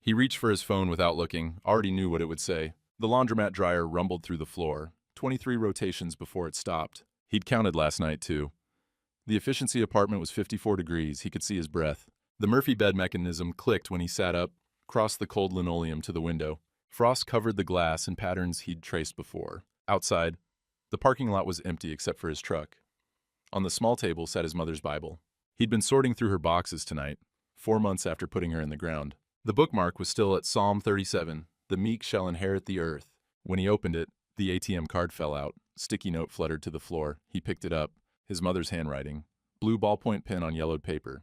He reached for his phone without looking, already knew what it would say. The laundromat dryer rumbled through the floor, 23 rotations before it stopped. He'd counted last night, too. The efficiency apartment was 54 degrees, he could see his breath. The Murphy bed mechanism clicked when he sat up, crossed the cold linoleum to the window. Frost covered the glass in patterns he'd traced before. Outside, the parking lot was empty except for his truck. On the small table sat his mother's Bible. He'd been sorting through her boxes tonight, 4 months after putting her in the ground. The bookmark was still at Psalm 37, "The meek shall inherit the earth." When he opened it, the ATM card fell out. Sticky note fluttered to the floor. He picked it up. His mother's handwriting. Blue ballpoint pen on yellowed paper.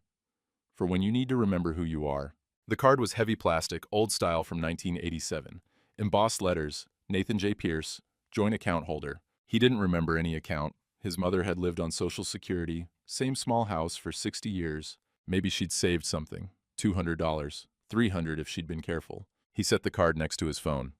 For when you need to remember who you are. The card was heavy plastic, old style from 1987. Embossed letters, Nathan J. Pierce, joint account holder. He didn't remember any account. His mother had lived on Social Security, same small house for 60 years. Maybe she'd saved something. $200, $300 if she'd been careful. He set the card next to his phone.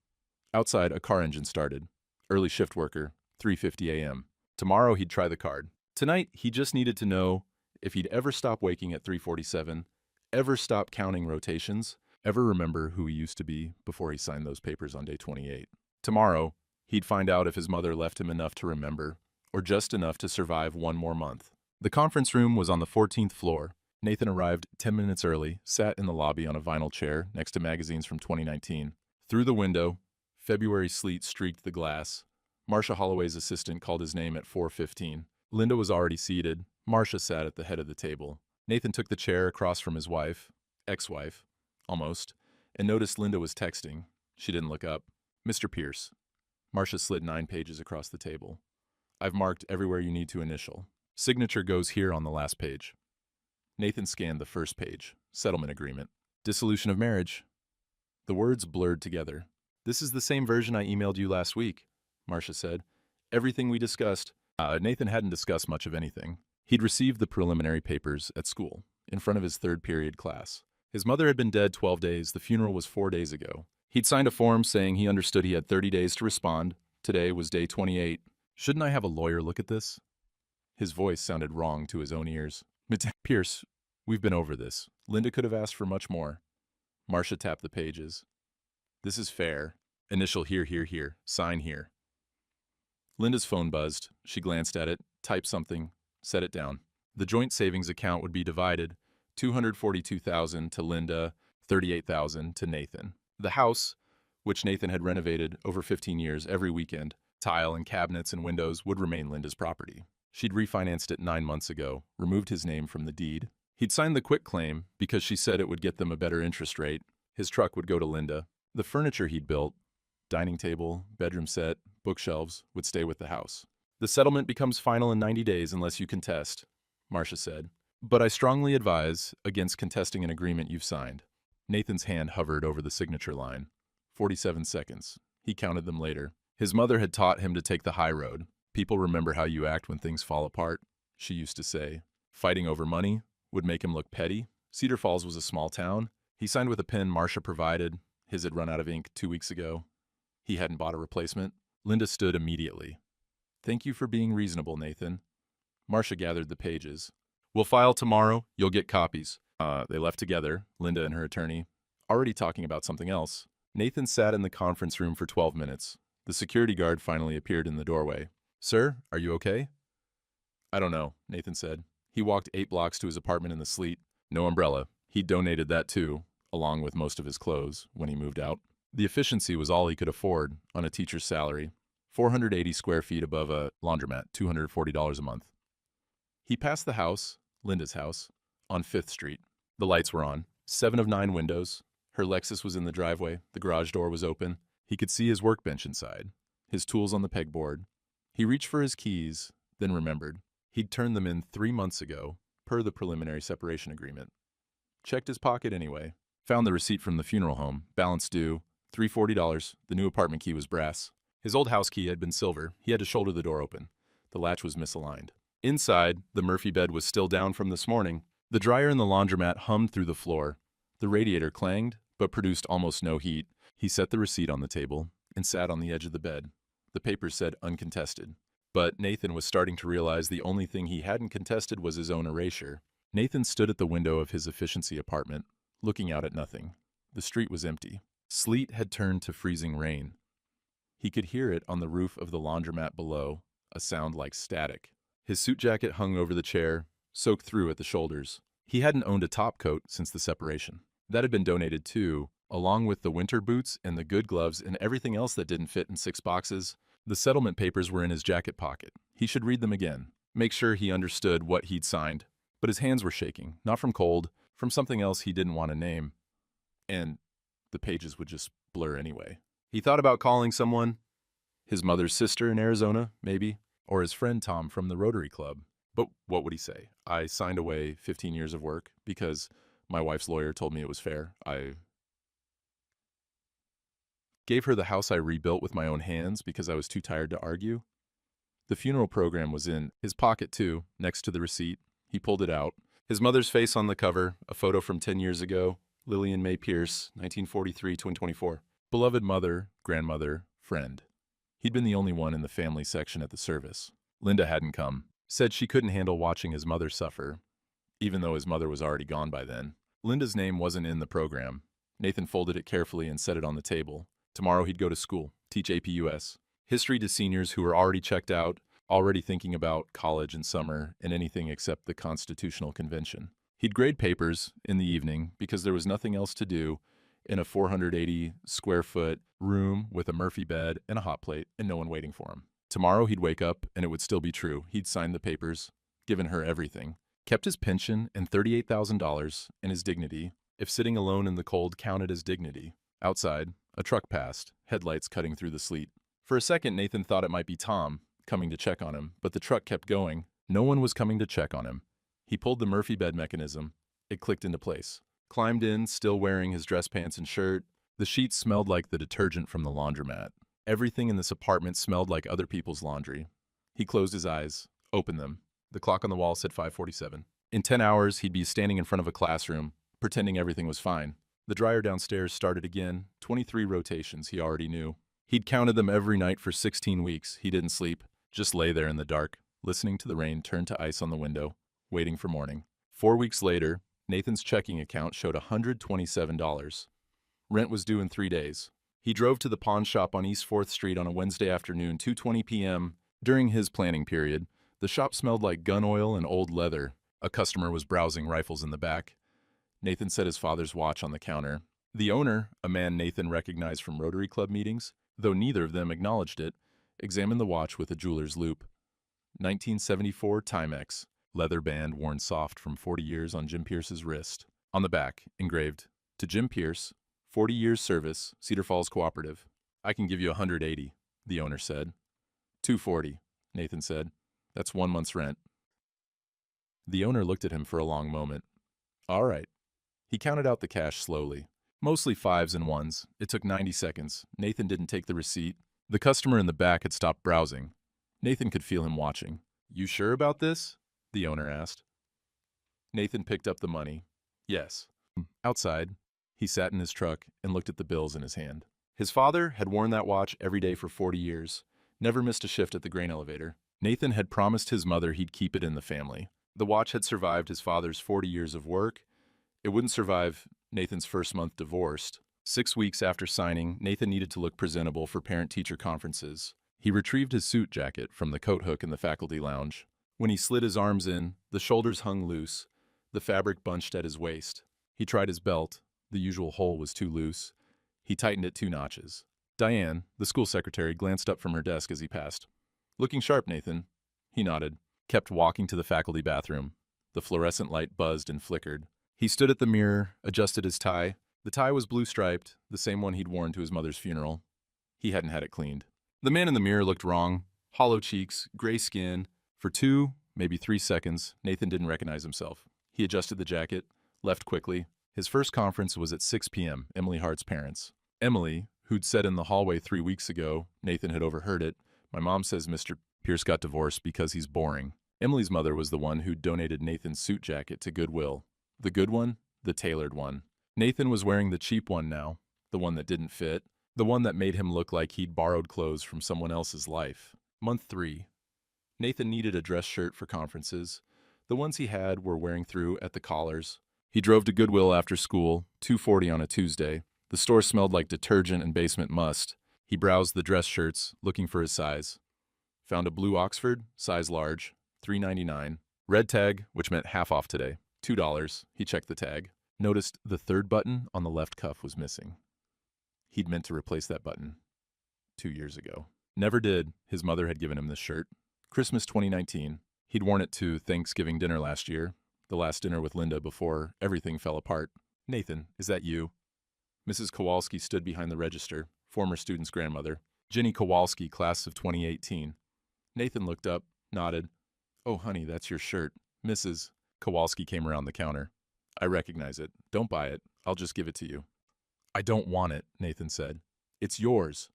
Outside, a car engine started. Early shift worker, 3:50 a.m. Tomorrow he'd try the card. Tonight, he just needed to know if he'd ever stop waking at 3:47, ever stop counting rotations, ever remember who he used to be before he signed those papers on day 28. Tomorrow, he'd find out if his mother left him enough to remember, or just enough to survive one more month. The conference room was on the 14th floor. Nathan arrived 10 minutes early, sat in the lobby on a vinyl chair next to magazines from 2019. Through the window, February sleet streaked the glass. Marcia Holloway's assistant called his name at 4:15. Linda was already seated. Marcia sat at the head of the table. Nathan took the chair across from his wife, ex-wife, almost, and noticed Linda was texting. She didn't look up. "Mr. Pierce." Marcia slid 9 pages across the table. "I've marked everywhere you need to initial. Signature goes here on the last page." Nathan scanned the first page. Settlement agreement. Dissolution of marriage. The words blurred together. "This is the same version I emailed you last week," Marcia said. "Everything we discussed." Nathan hadn't discussed much of anything. He'd received the preliminary papers at school, in front of his third period class. His mother had been dead 12 days. The funeral was 4 days ago. He'd signed a form saying he understood he had 30 days to respond. Today was day 28. "Shouldn't I have a lawyer look at this?" His voice sounded wrong to his own ears. "Mr. Pierce, we've been over this. Linda could have asked for much more." Marcia tapped the pages. "This is fair. Initial here, here, here. Sign here." Linda's phone buzzed. She glanced at it, typed something, set it down. The joint savings account would be divided, $242,000 to Linda, $38,000 to Nathan. The house, which Nathan had renovated over 15 years every weekend, tile and cabinets and windows, would remain Linda's property. She'd refinanced it 9 months ago, removed his name from the deed. He'd signed the quitclaim because she said it would get them a better interest rate. His truck would go to Linda. The furniture he'd built, dining table, bedroom set, bookshelves, would stay with the house. "The settlement becomes final in 90 days unless you contest," Marcia said. "But I strongly advise against contesting an agreement you've signed." Nathan's hand hovered over the signature line. 47 seconds. He counted them later. His mother had taught him to take the high road. "People remember how you act when things fall apart," she used to say. Fighting over money would make him look petty. Cedar Falls was a small town. He signed with a pen Marcia provided. His had run out of ink 2 weeks ago. He hadn't bought a replacement. Linda stood immediately. "Thank you for being reasonable, Nathan." Marcia gathered the pages. "We'll file tomorrow. You'll get copies." They left together, Linda and her attorney, already talking about something else. Nathan sat in the conference room for 12 minutes. The security guard finally appeared in the doorway. "Sir, are you okay?" "I don't know," Nathan said. He walked 8 blocks to his apartment in the sleet. No umbrella. He'd donated that too, along with most of his clothes, when he moved out. The efficiency was all he could afford on a teacher's salary. 480 square feet above a laundromat, $240 a month. He passed the house, Linda's house, on 5th Street. The lights were on. 7 of 9 windows. Her Lexus was in the driveway. The garage door was open. He could see his workbench inside, his tools on the pegboard. He reached for his keys, then remembered. He'd turned them in 3 months ago, per the preliminary separation agreement. Checked his pocket anyway. Found the receipt from the funeral home. Balance due, $340. The new apartment key was brass. His old house key had been silver. He had to shoulder the door open. The latch was misaligned. Inside, the Murphy bed was still down from this morning. The dryer in the laundromat hummed through the floor. The radiator clanged, but produced almost no heat. He set the receipt on the table and sat on the edge of the bed. The papers said uncontested. But Nathan was starting to realize the only thing he hadn't contested was his own erasure. Nathan stood at the window of his efficiency apartment, looking out at nothing. The street was empty. Sleet had turned to freezing rain. He could hear it on the roof of the laundromat below, a sound like static. His suit jacket hung over the chair, soaked through at the shoulders. He hadn't owned a top coat since the separation. That had been donated too, along with the winter boots and the good gloves and everything else that didn't fit in 6 boxes. The settlement papers were in his jacket pocket. He should read them again, make sure he understood what he'd signed. But his hands were shaking, not from cold, from something else he didn't want to name. And the pages would just blur anyway. He thought about calling someone, his mother's sister in Arizona, maybe, or his friend Tom from the Rotary Club. But what would he say? I signed away 15 years of work because my wife's lawyer told me it was fair. I gave her the house I rebuilt with my own hands because I was too tired to argue. The funeral program was in his pocket too, next to the receipt. He pulled it out. His mother's face on the cover, a photo from 10 years ago, Lillian May Pierce, 1943-2024. Beloved mother, grandmother, friend. He'd been the only one in the family section at the service. Linda hadn't come. Said she couldn't handle watching his mother suffer, even though his mother was already gone by then. Linda's name wasn't in the program. Nathan folded it carefully and set it on the table. Tomorrow he'd go to school, teach APUS. History to seniors who were already checked out, already thinking about college and summer and anything except the Constitutional Convention. He'd grade papers in the evening because there was nothing else to do in a 480-square-foot room with a Murphy bed and a hot plate and no one waiting for him. Tomorrow he'd wake up and it would still be true. He'd signed the papers, given her everything, kept his pension and $38,000 and his dignity, if sitting alone in the cold counted as dignity. Outside, a truck passed, headlights cutting through the sleet. For a second, Nathan thought it might be Tom coming to check on him, but the truck kept going. No one was coming to check on him. He pulled the Murphy bed mechanism. It clicked into place. Climbed in, still wearing his dress pants and shirt. The sheets smelled like the detergent from the laundromat. Everything in this apartment smelled like other people's laundry. He closed his eyes, opened them. The clock on the wall said 5:47. In 10 hours, he'd be standing in front of a classroom, pretending everything was fine. The dryer downstairs started again, 23 rotations he already knew. He'd counted them every night for 16 weeks. He didn't sleep, just lay there in the dark, listening to the rain turn to ice on the window, waiting for morning. 4 weeks later, Nathan's checking account showed $127. Rent was due in 3 days. He drove to the pawn shop on East 4th Street on a Wednesday afternoon, 2:20 p.m. During his planning period, the shop smelled like gun oil and old leather. A customer was browsing rifles in the back. Nathan set his father's watch on the counter. The owner, a man Nathan recognized from Rotary Club meetings, though neither of them acknowledged it, examined the watch with a jeweler's loupe. 1974 Timex, leather band worn soft from 40 years on Jim Pierce's wrist. On the back, engraved, "To Jim Pierce, 40 years service, Cedar Falls Cooperative." "I can give you 180, the owner said. 240, Nathan said. "That's 1 month's rent." The owner looked at him for a long moment. "All right." He counted out the cash slowly. Mostly 5s and 1s. It took 90 seconds. Nathan didn't take the receipt. The customer in the back had stopped browsing. Nathan could feel him watching. "You sure about this?" the owner asked. Nathan picked up the money. "Yes." Outside, he sat in his truck and looked at the bills in his hand. His father had worn that watch every day for 40 years, never missed a shift at the grain elevator. Nathan had promised his mother he'd keep it in the family. The watch had survived his father's 40 years of work. It wouldn't survive Nathan's first month divorced. 6 weeks after signing, Nathan needed to look presentable for parent-teacher conferences. He retrieved his suit jacket from the coat hook in the faculty lounge. When he slid his arms in, the shoulders hung loose, the fabric bunched at his waist. He tried his belt. The usual hole was too loose. He tightened it 2 notches. Diane, the school secretary, glanced up from her desk as he passed. "Looking sharp, Nathan." He nodded, kept walking to the faculty bathroom. The fluorescent light buzzed and flickered. He stood at the mirror, adjusted his tie. The tie was blue-striped, the same one he'd worn to his mother's funeral. He hadn't had it cleaned. The man in the mirror looked wrong. Hollow cheeks, gray skin. For 2, maybe 3 seconds, Nathan didn't recognize himself. He adjusted the jacket, left quickly. His first conference was at 6 p.m., Emily Hart's parents. Emily, who'd said in the hallway 3 weeks ago, Nathan had overheard it, "My mom says Mr. Pierce got divorced because he's boring." Emily's mother was the one who'd donated Nathan's suit jacket to Goodwill. The good one, the tailored one. Nathan was wearing the cheap one now, the one that didn't fit, the one that made him look like he'd borrowed clothes from someone else's life. Month 3. Nathan needed a dress shirt for conferences. The ones he had were wearing through at the collars. He drove to Goodwill after school, 2:40 on a Tuesday. The store smelled like detergent and basement must. He browsed the dress shirts, looking for his size. Found a blue Oxford, size large, $3.99. Red tag, which meant half off today, $2. He checked the tag. Noticed the third button on the left cuff was missing. He'd meant to replace that button 2 years ago. Never did. His mother had given him this shirt. Christmas 2019. He'd worn it to Thanksgiving dinner last year, the last dinner with Linda before everything fell apart. Nathan, is that you? Mrs. Kowalski stood behind the register, former student's grandmother. Jenny Kowalski, class of 2018. Nathan looked up, nodded. Oh, honey, that's your shirt. Mrs. Kowalski came around the counter. I recognize it. Don't buy it. I'll just give it to you. I don't want it, Nathan said. It's yours.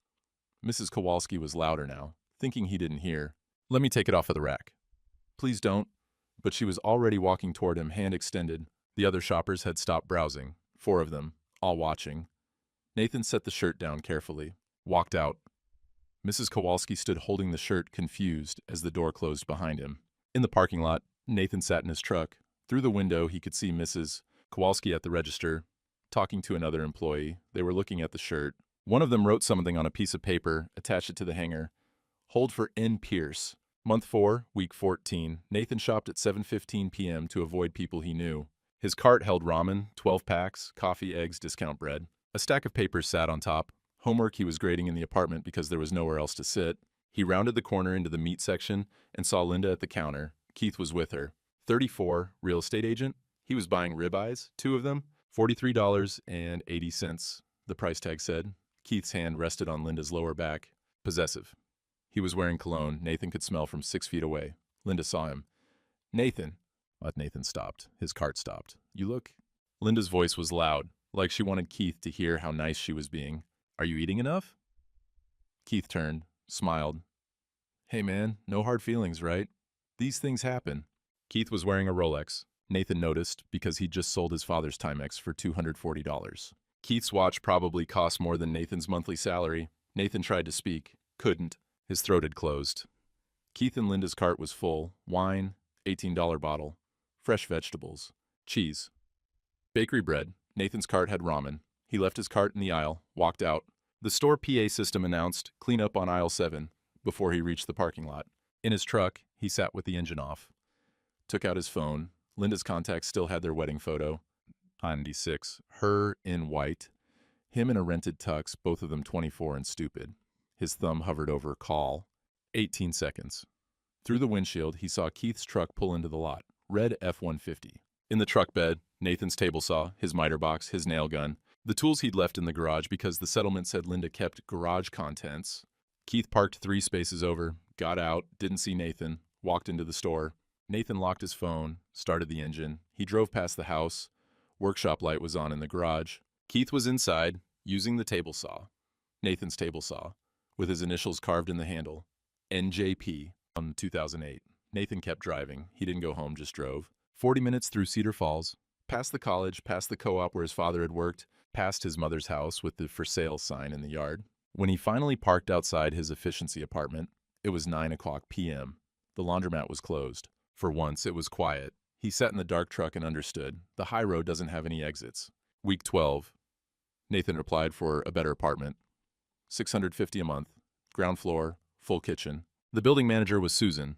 Mrs. Kowalski was louder now, thinking he didn't hear. Let me take it off of the rack. Please don't. But she was already walking toward him, hand extended. The other shoppers had stopped browsing, 4 of them, all watching. Nathan set the shirt down carefully, walked out. Mrs. Kowalski stood holding the shirt, confused, as the door closed behind him. In the parking lot, Nathan sat in his truck. Through the window, he could see Mrs. Kowalski at the register, talking to another employee. They were looking at the shirt. One of them wrote something on a piece of paper, attached it to the hanger. Hold for N. Pierce. Month 4, week 14. Nathan shopped at 7:15 p.m. to avoid people he knew. His cart held ramen, 12 packs, coffee, eggs, discount bread. A stack of papers sat on top. Homework he was grading in the apartment because there was nowhere else to sit. He rounded the corner into the meat section and saw Linda at the counter. Keith was with her. 34, real estate agent. He was buying ribeyes, 2 of them, $43.80, the price tag said. Keith's hand rested on Linda's lower back. Possessive. He was wearing cologne Nathan could smell from 6 feet away. Linda saw him. Nathan. Nathan stopped. His cart stopped. You look... Linda's voice was loud, like she wanted Keith to hear how nice she was being. Are you eating enough? Keith turned, smiled. Hey man, no hard feelings, right? These things happen. Keith was wearing a Rolex. Nathan noticed because he'd just sold his father's Timex for $240. Keith's watch probably cost more than Nathan's monthly salary. Nathan tried to speak. Couldn't. His throat had closed. Keith and Linda's cart was full. Wine, $18 bottle, fresh vegetables, cheese. Bakery bread. Nathan's cart had ramen. He left his cart in the aisle, walked out. The store PA system announced, clean up on aisle 7, before he reached the parking lot. In his truck, he sat with the engine off. Took out his phone. Linda's contacts still had their wedding photo. 96. Her in white. Him in a rented tux, both of them 24 and stupid. His thumb hovered over call. 18 seconds. Through the windshield, he saw Keith's truck pull into the lot. Red F-150. In the truck bed, Nathan's table saw, his miter box, his nail gun. The tools he'd left in the garage because the settlement said Linda kept garage contents. Keith parked 3 spaces over, got out, didn't see Nathan, walked into the store. Nathan locked his phone, started the engine. He drove past the house. Workshop light was on in the garage. Keith was inside, using the table saw. Nathan's table saw, with his initials carved in the handle. NJP, on 2008. Nathan kept driving. He didn't go home, just drove. 40 minutes through Cedar Falls, past the college, past the co-op where his father had worked, past his mother's house with the for sale sign in the yard. When he finally parked outside his efficiency apartment, it was 9:00 p.m. The laundromat was closed. For once, it was quiet. He sat in the dark truck and understood. The high road doesn't have any exits. Week 12. Nathan applied for a better apartment. $650 a month. Ground floor, full kitchen. The building manager was Susan,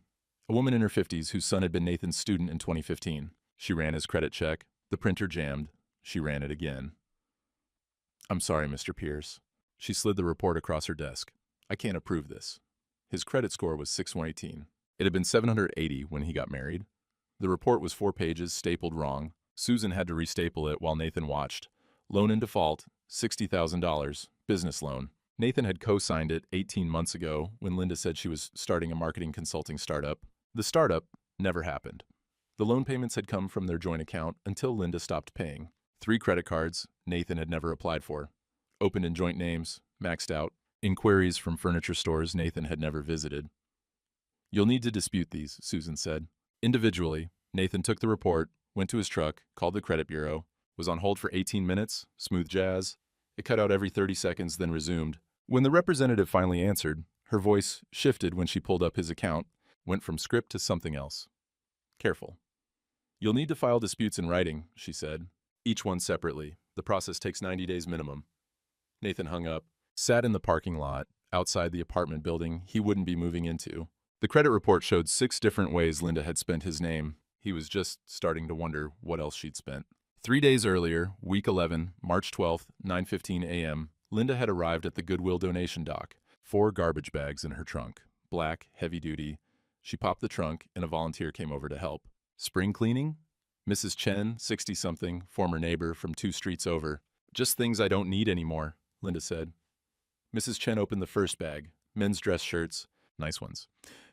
a woman in her 50s whose son had been Nathan's student in 2015. She ran his credit check. The printer jammed. She ran it again. I'm sorry, Mr. Pierce. She slid the report across her desk. I can't approve this. His credit score was 618. It had been 780 when he got married. The report was 4 pages, stapled wrong. Susan had to restaple it while Nathan watched. Loan in default, $60,000, business loan. Nathan had co-signed it 18 months ago when Linda said she was starting a marketing consulting startup. The startup never happened. The loan payments had come from their joint account until Linda stopped paying. 3 credit cards Nathan had never applied for. Opened in joint names, maxed out. Inquiries from furniture stores Nathan had never visited. You'll need to dispute these, Susan said. Individually, Nathan took the report, went to his truck, called the credit bureau, was on hold for 18 minutes, smooth jazz. It cut out every 30 seconds, then resumed. When the representative finally answered, her voice shifted when she pulled up his account, went from script to something else. Careful. You'll need to file disputes in writing, she said. Each one separately. The process takes 90 days minimum. Nathan hung up, sat in the parking lot, outside the apartment building he wouldn't be moving into. The credit report showed 6 different ways Linda had spent his name. He was just starting to wonder what else she'd spent. 3 days earlier, week 11, March 12th, 9:15 a.m., Linda had arrived at the Goodwill donation dock, 4 garbage bags in her trunk, black, heavy-duty. She popped the trunk, and a volunteer came over to help. Spring cleaning? Mrs. Chen, 60-something, former neighbor from 2 streets over. Just things I don't need anymore, Linda said. Mrs. Chen opened the first bag, men's dress shirts, nice ones.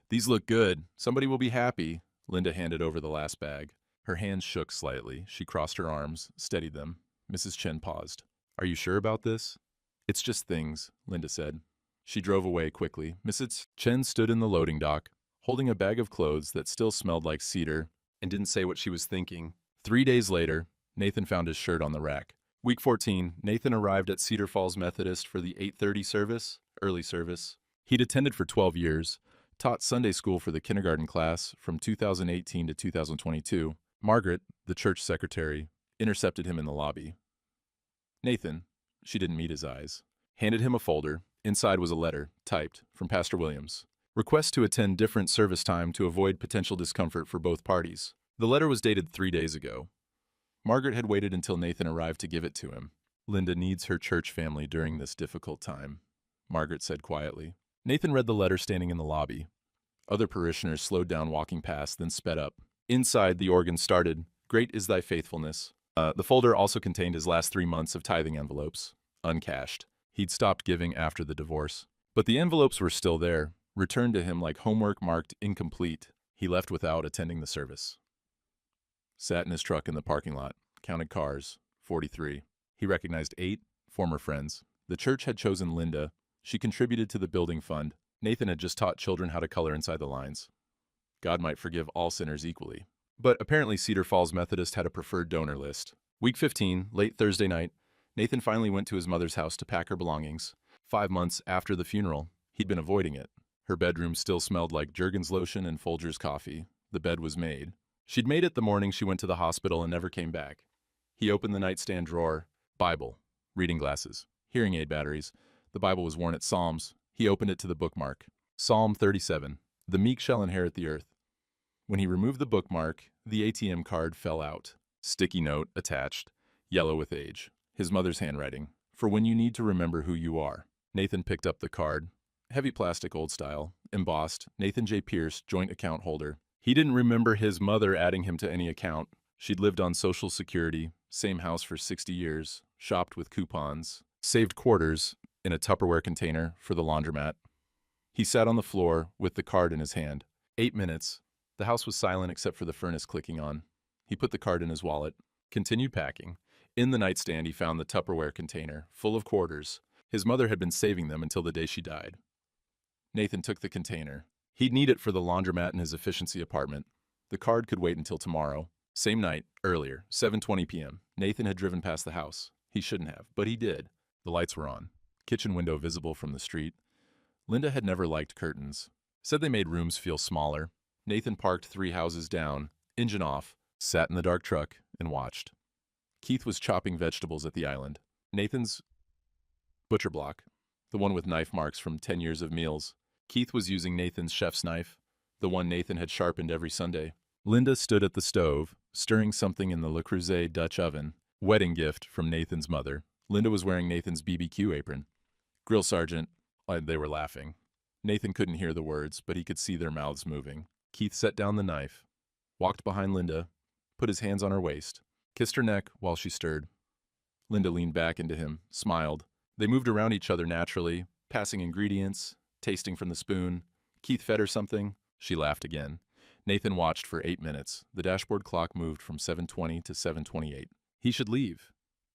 These look good. Somebody will be happy. Linda handed over the last bag. Her hands shook slightly. She crossed her arms, steadied them. Mrs. Chen paused. Are you sure about this? It's just things, Linda said. She drove away quickly. Mrs. Chen stood in the loading dock, holding a bag of clothes that still smelled like cedar, and didn't say what she was thinking. 3 days later, Nathan found his shirt on the rack. Week 14, Nathan arrived at Cedar Falls Methodist for the 8:30 service, early service. He'd attended for 12 years, taught Sunday school for the kindergarten class from 2018 to 2022. Margaret, the church secretary, intercepted him in the lobby. Nathan, she didn't meet his eyes, handed him a folder. Inside was a letter, typed, from Pastor Williams. Request to attend different service time to avoid potential discomfort for both parties. The letter was dated 3 days ago. Margaret had waited until Nathan arrived to give it to him. Linda needs her church family during this difficult time, Margaret said quietly. Nathan read the letter standing in the lobby. Other parishioners slowed down walking past, then sped up. Inside, the organ started, Great is thy faithfulness. The folder also contained his last 3 months of tithing envelopes, uncashed. He'd stopped giving after the divorce. But the envelopes were still there, returned to him like homework marked incomplete. He left without attending the service. Sat in his truck in the parking lot, counted cars, 43. He recognized 8 former friends. The church had chosen Linda. She contributed to the building fund. Nathan had just taught children how to color inside the lines. God might forgive all sinners equally. But apparently Cedar Falls Methodist had a preferred donor list. Week 15, late Thursday night, Nathan finally went to his mother's house to pack her belongings. 5 months after the funeral, he'd been avoiding it. Her bedroom still smelled like Jergens lotion and Folgers coffee. The bed was made. She'd made it the morning she went to the hospital and never came back. He opened the nightstand drawer. Bible. Reading glasses. Hearing aid batteries. The Bible was worn at Psalms. He opened it to the bookmark. Psalm 37. The meek shall inherit the earth. When he removed the bookmark, the ATM card fell out. Sticky note attached. Yellow with age. His mother's handwriting. For when you need to remember who you are. Nathan picked up the card. Heavy plastic, old style. Embossed. Nathan J. Pierce, joint account holder. He didn't remember his mother adding him to any account. She'd lived on Social Security, same house for 60 years, shopped with coupons, saved quarters in a Tupperware container for the laundromat. He sat on the floor with the card in his hand. 8 minutes. The house was silent except for the furnace clicking on. He put the card in his wallet, continued packing. In the nightstand, he found the Tupperware container, full of quarters. His mother had been saving them until the day she died. Nathan took the container. He'd need it for the laundromat in his efficiency apartment. The card could wait until tomorrow. Same night, earlier, 7:20 p.m. Nathan had driven past the house. He shouldn't have, but he did. The lights were on. Kitchen window visible from the street. Linda had never liked curtains. Said they made rooms feel smaller. Nathan parked 3 houses down, engine off, sat in the dark truck, and watched. Keith was chopping vegetables at the island. Nathan's butcher block, the one with knife marks from 10 years of meals. Keith was using Nathan's chef's knife, the one Nathan had sharpened every Sunday. Linda stood at the stove, stirring something in the Le Creuset Dutch oven, wedding gift from Nathan's mother. Linda was wearing Nathan's BBQ apron. Grill sergeant, they were laughing. Nathan couldn't hear the words, but he could see their mouths moving. Keith set down the knife, walked behind Linda, put his hands on her waist, kissed her neck while she stirred. Linda leaned back into him, smiled. They moved around each other naturally, passing ingredients, tasting from the spoon. Keith fed her something. She laughed again. Nathan watched for 8 minutes. The dashboard clock moved from 7:20 to 7:28. He should leave.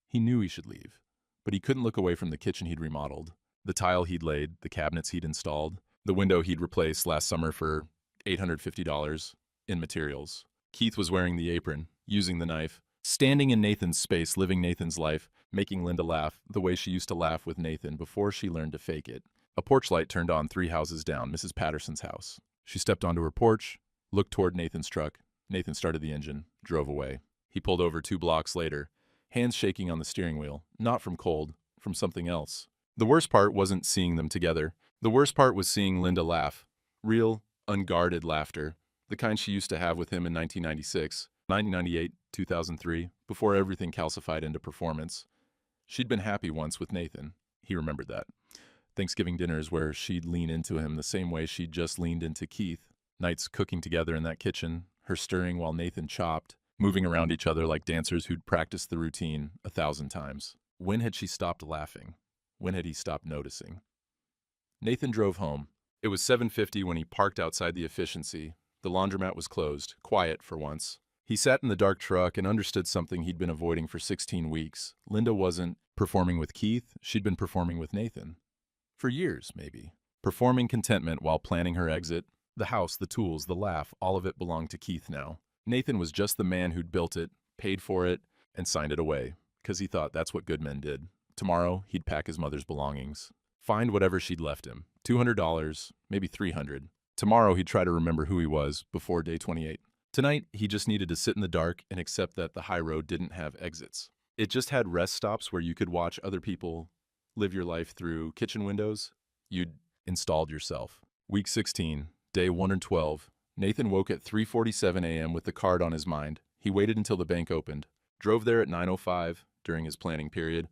He knew he should leave. But he couldn't look away from the kitchen he'd remodeled, the tile he'd laid, the cabinets he'd installed, the window he'd replaced last summer for $850 in materials. Keith was wearing the apron, using the knife, standing in Nathan's space, living Nathan's life, making Linda laugh the way she used to laugh with Nathan before she learned to fake it. A porch light turned on 3 houses down, Mrs. Patterson's house. She stepped onto her porch, looked toward Nathan's truck. Nathan started the engine. drove away. He pulled over 2 blocks later, hands shaking on the steering wheel, not from cold, from something else. The worst part wasn't seeing them together. The worst part was seeing Linda laugh. Real, unguarded laughter, the kind she used to have with him in 1996, 1998, 2003, before everything calcified into performance. She'd been happy once with Nathan. He remembered that. Thanksgiving dinners where she'd lean into him the same way she'd just leaned into Keith. Nights cooking together in that kitchen, her stirring while Nathan chopped, moving around each other like dancers who'd practiced the routine 1,000 times. When had she stopped laughing? When had he stopped noticing? Nathan drove home. It was 7:50 when he parked outside the Efficiency. The laundromat was closed, quiet for once. He sat in the dark truck and understood something he'd been avoiding for 16 weeks. Linda wasn't performing with Keith, she'd been performing with Nathan. For years, maybe. Performing contentment while planning her exit. The house, the tools, the laugh, all of it belonged to Keith now. Nathan was just the man who'd built it, paid for it, and signed it away, because he thought that's what good men did. Tomorrow, he'd pack his mother's belongings. Find whatever she'd left him. $200, maybe $300. Tomorrow, he'd try to remember who he was before day 28. Tonight, he just needed to sit in the dark and accept that the high road didn't have exits. It just had rest stops where you could watch other people live your life through kitchen windows you'd installed yourself. Week 16, day 112. Nathan woke at 3:47 a.m. with the card on his mind. He waited until the bank opened. Drove there at 9:05 during his planning period.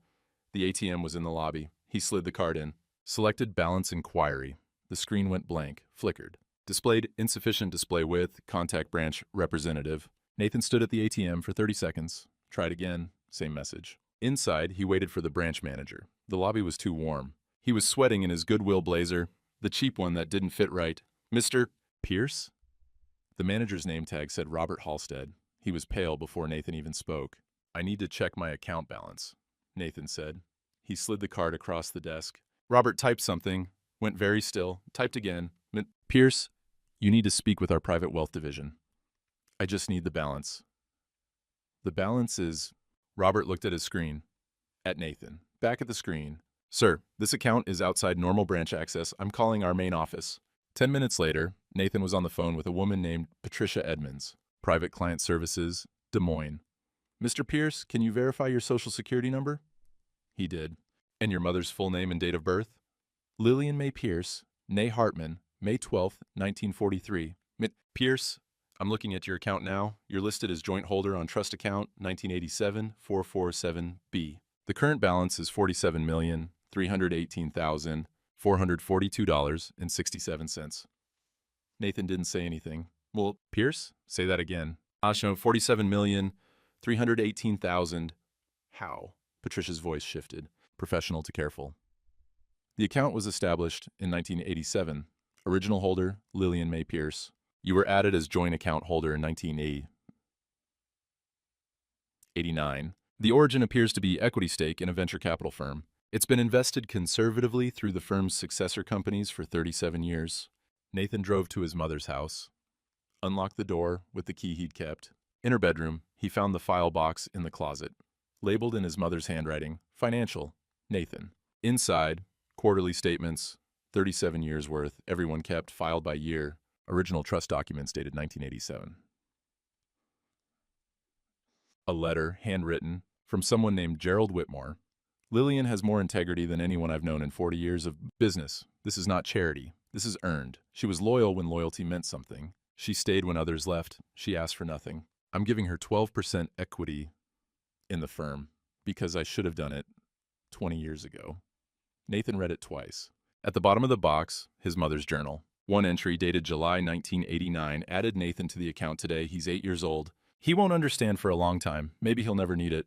The ATM was in the lobby. He slid the card in. Selected balance inquiry. The screen went blank, flickered. Displayed insufficient display width, contact branch representative. Nathan stood at the ATM for 30 seconds. Tried again, same message. Inside, he waited for the branch manager. The lobby was too warm. He was sweating in his Goodwill blazer, the cheap one that didn't fit right. Mr. Pierce? The manager's name tag said Robert Halstead. He was pale before Nathan even spoke. I need to check my account balance, Nathan said. He slid the card across the desk. Robert typed something, went very still, typed again. Pierce, you need to speak with our private wealth division. I just need the balance. The balance is... Robert looked at his screen. At Nathan. Back at the screen. Sir, this account is outside normal branch access. I'm calling our main office. 10 minutes later, Nathan was on the phone with a woman named Patricia Edmonds, Private Client Services, Des Moines. Mr. Pierce, can you verify your social security number? He did. And your mother's full name and date of birth? Lillian May Pierce, née Hartman, May 12th, 1943. Pierce, I'm looking at your account now. You're listed as joint holder on trust account 1987-447B. The current balance is $47,318,442.67. Nathan didn't say anything. Well, Pierce, say that again. Ashno, $47,318,000. How? Patricia's voice shifted, professional to careful. The account was established in 1987. Original holder, Lillian May Pierce. You were added as joint account holder in 1989. The origin appears to be equity stake in a venture capital firm. It's been invested conservatively through the firm's successor companies for 37 years. Nathan drove to his mother's house, unlocked the door with the key he'd kept. In her bedroom, he found the file box in the closet, labeled in his mother's handwriting, Financial, Nathan. Inside, quarterly statements, 37 years worth, everyone kept, filed by year. Original trust documents dated 1987. A letter, handwritten, from someone named Gerald Whitmore. Lillian has more integrity than anyone I've known in 40 years of business. This is not charity. This is earned. She was loyal when loyalty meant something. She stayed when others left. She asked for nothing. I'm giving her 12% equity in the firm because I should have done it 20 years ago. Nathan read it twice. At the bottom of the box, his mother's journal. One entry dated July 1989 added Nathan to the account today. He's 8 years old. He won't understand for a long time. Maybe he'll never need it.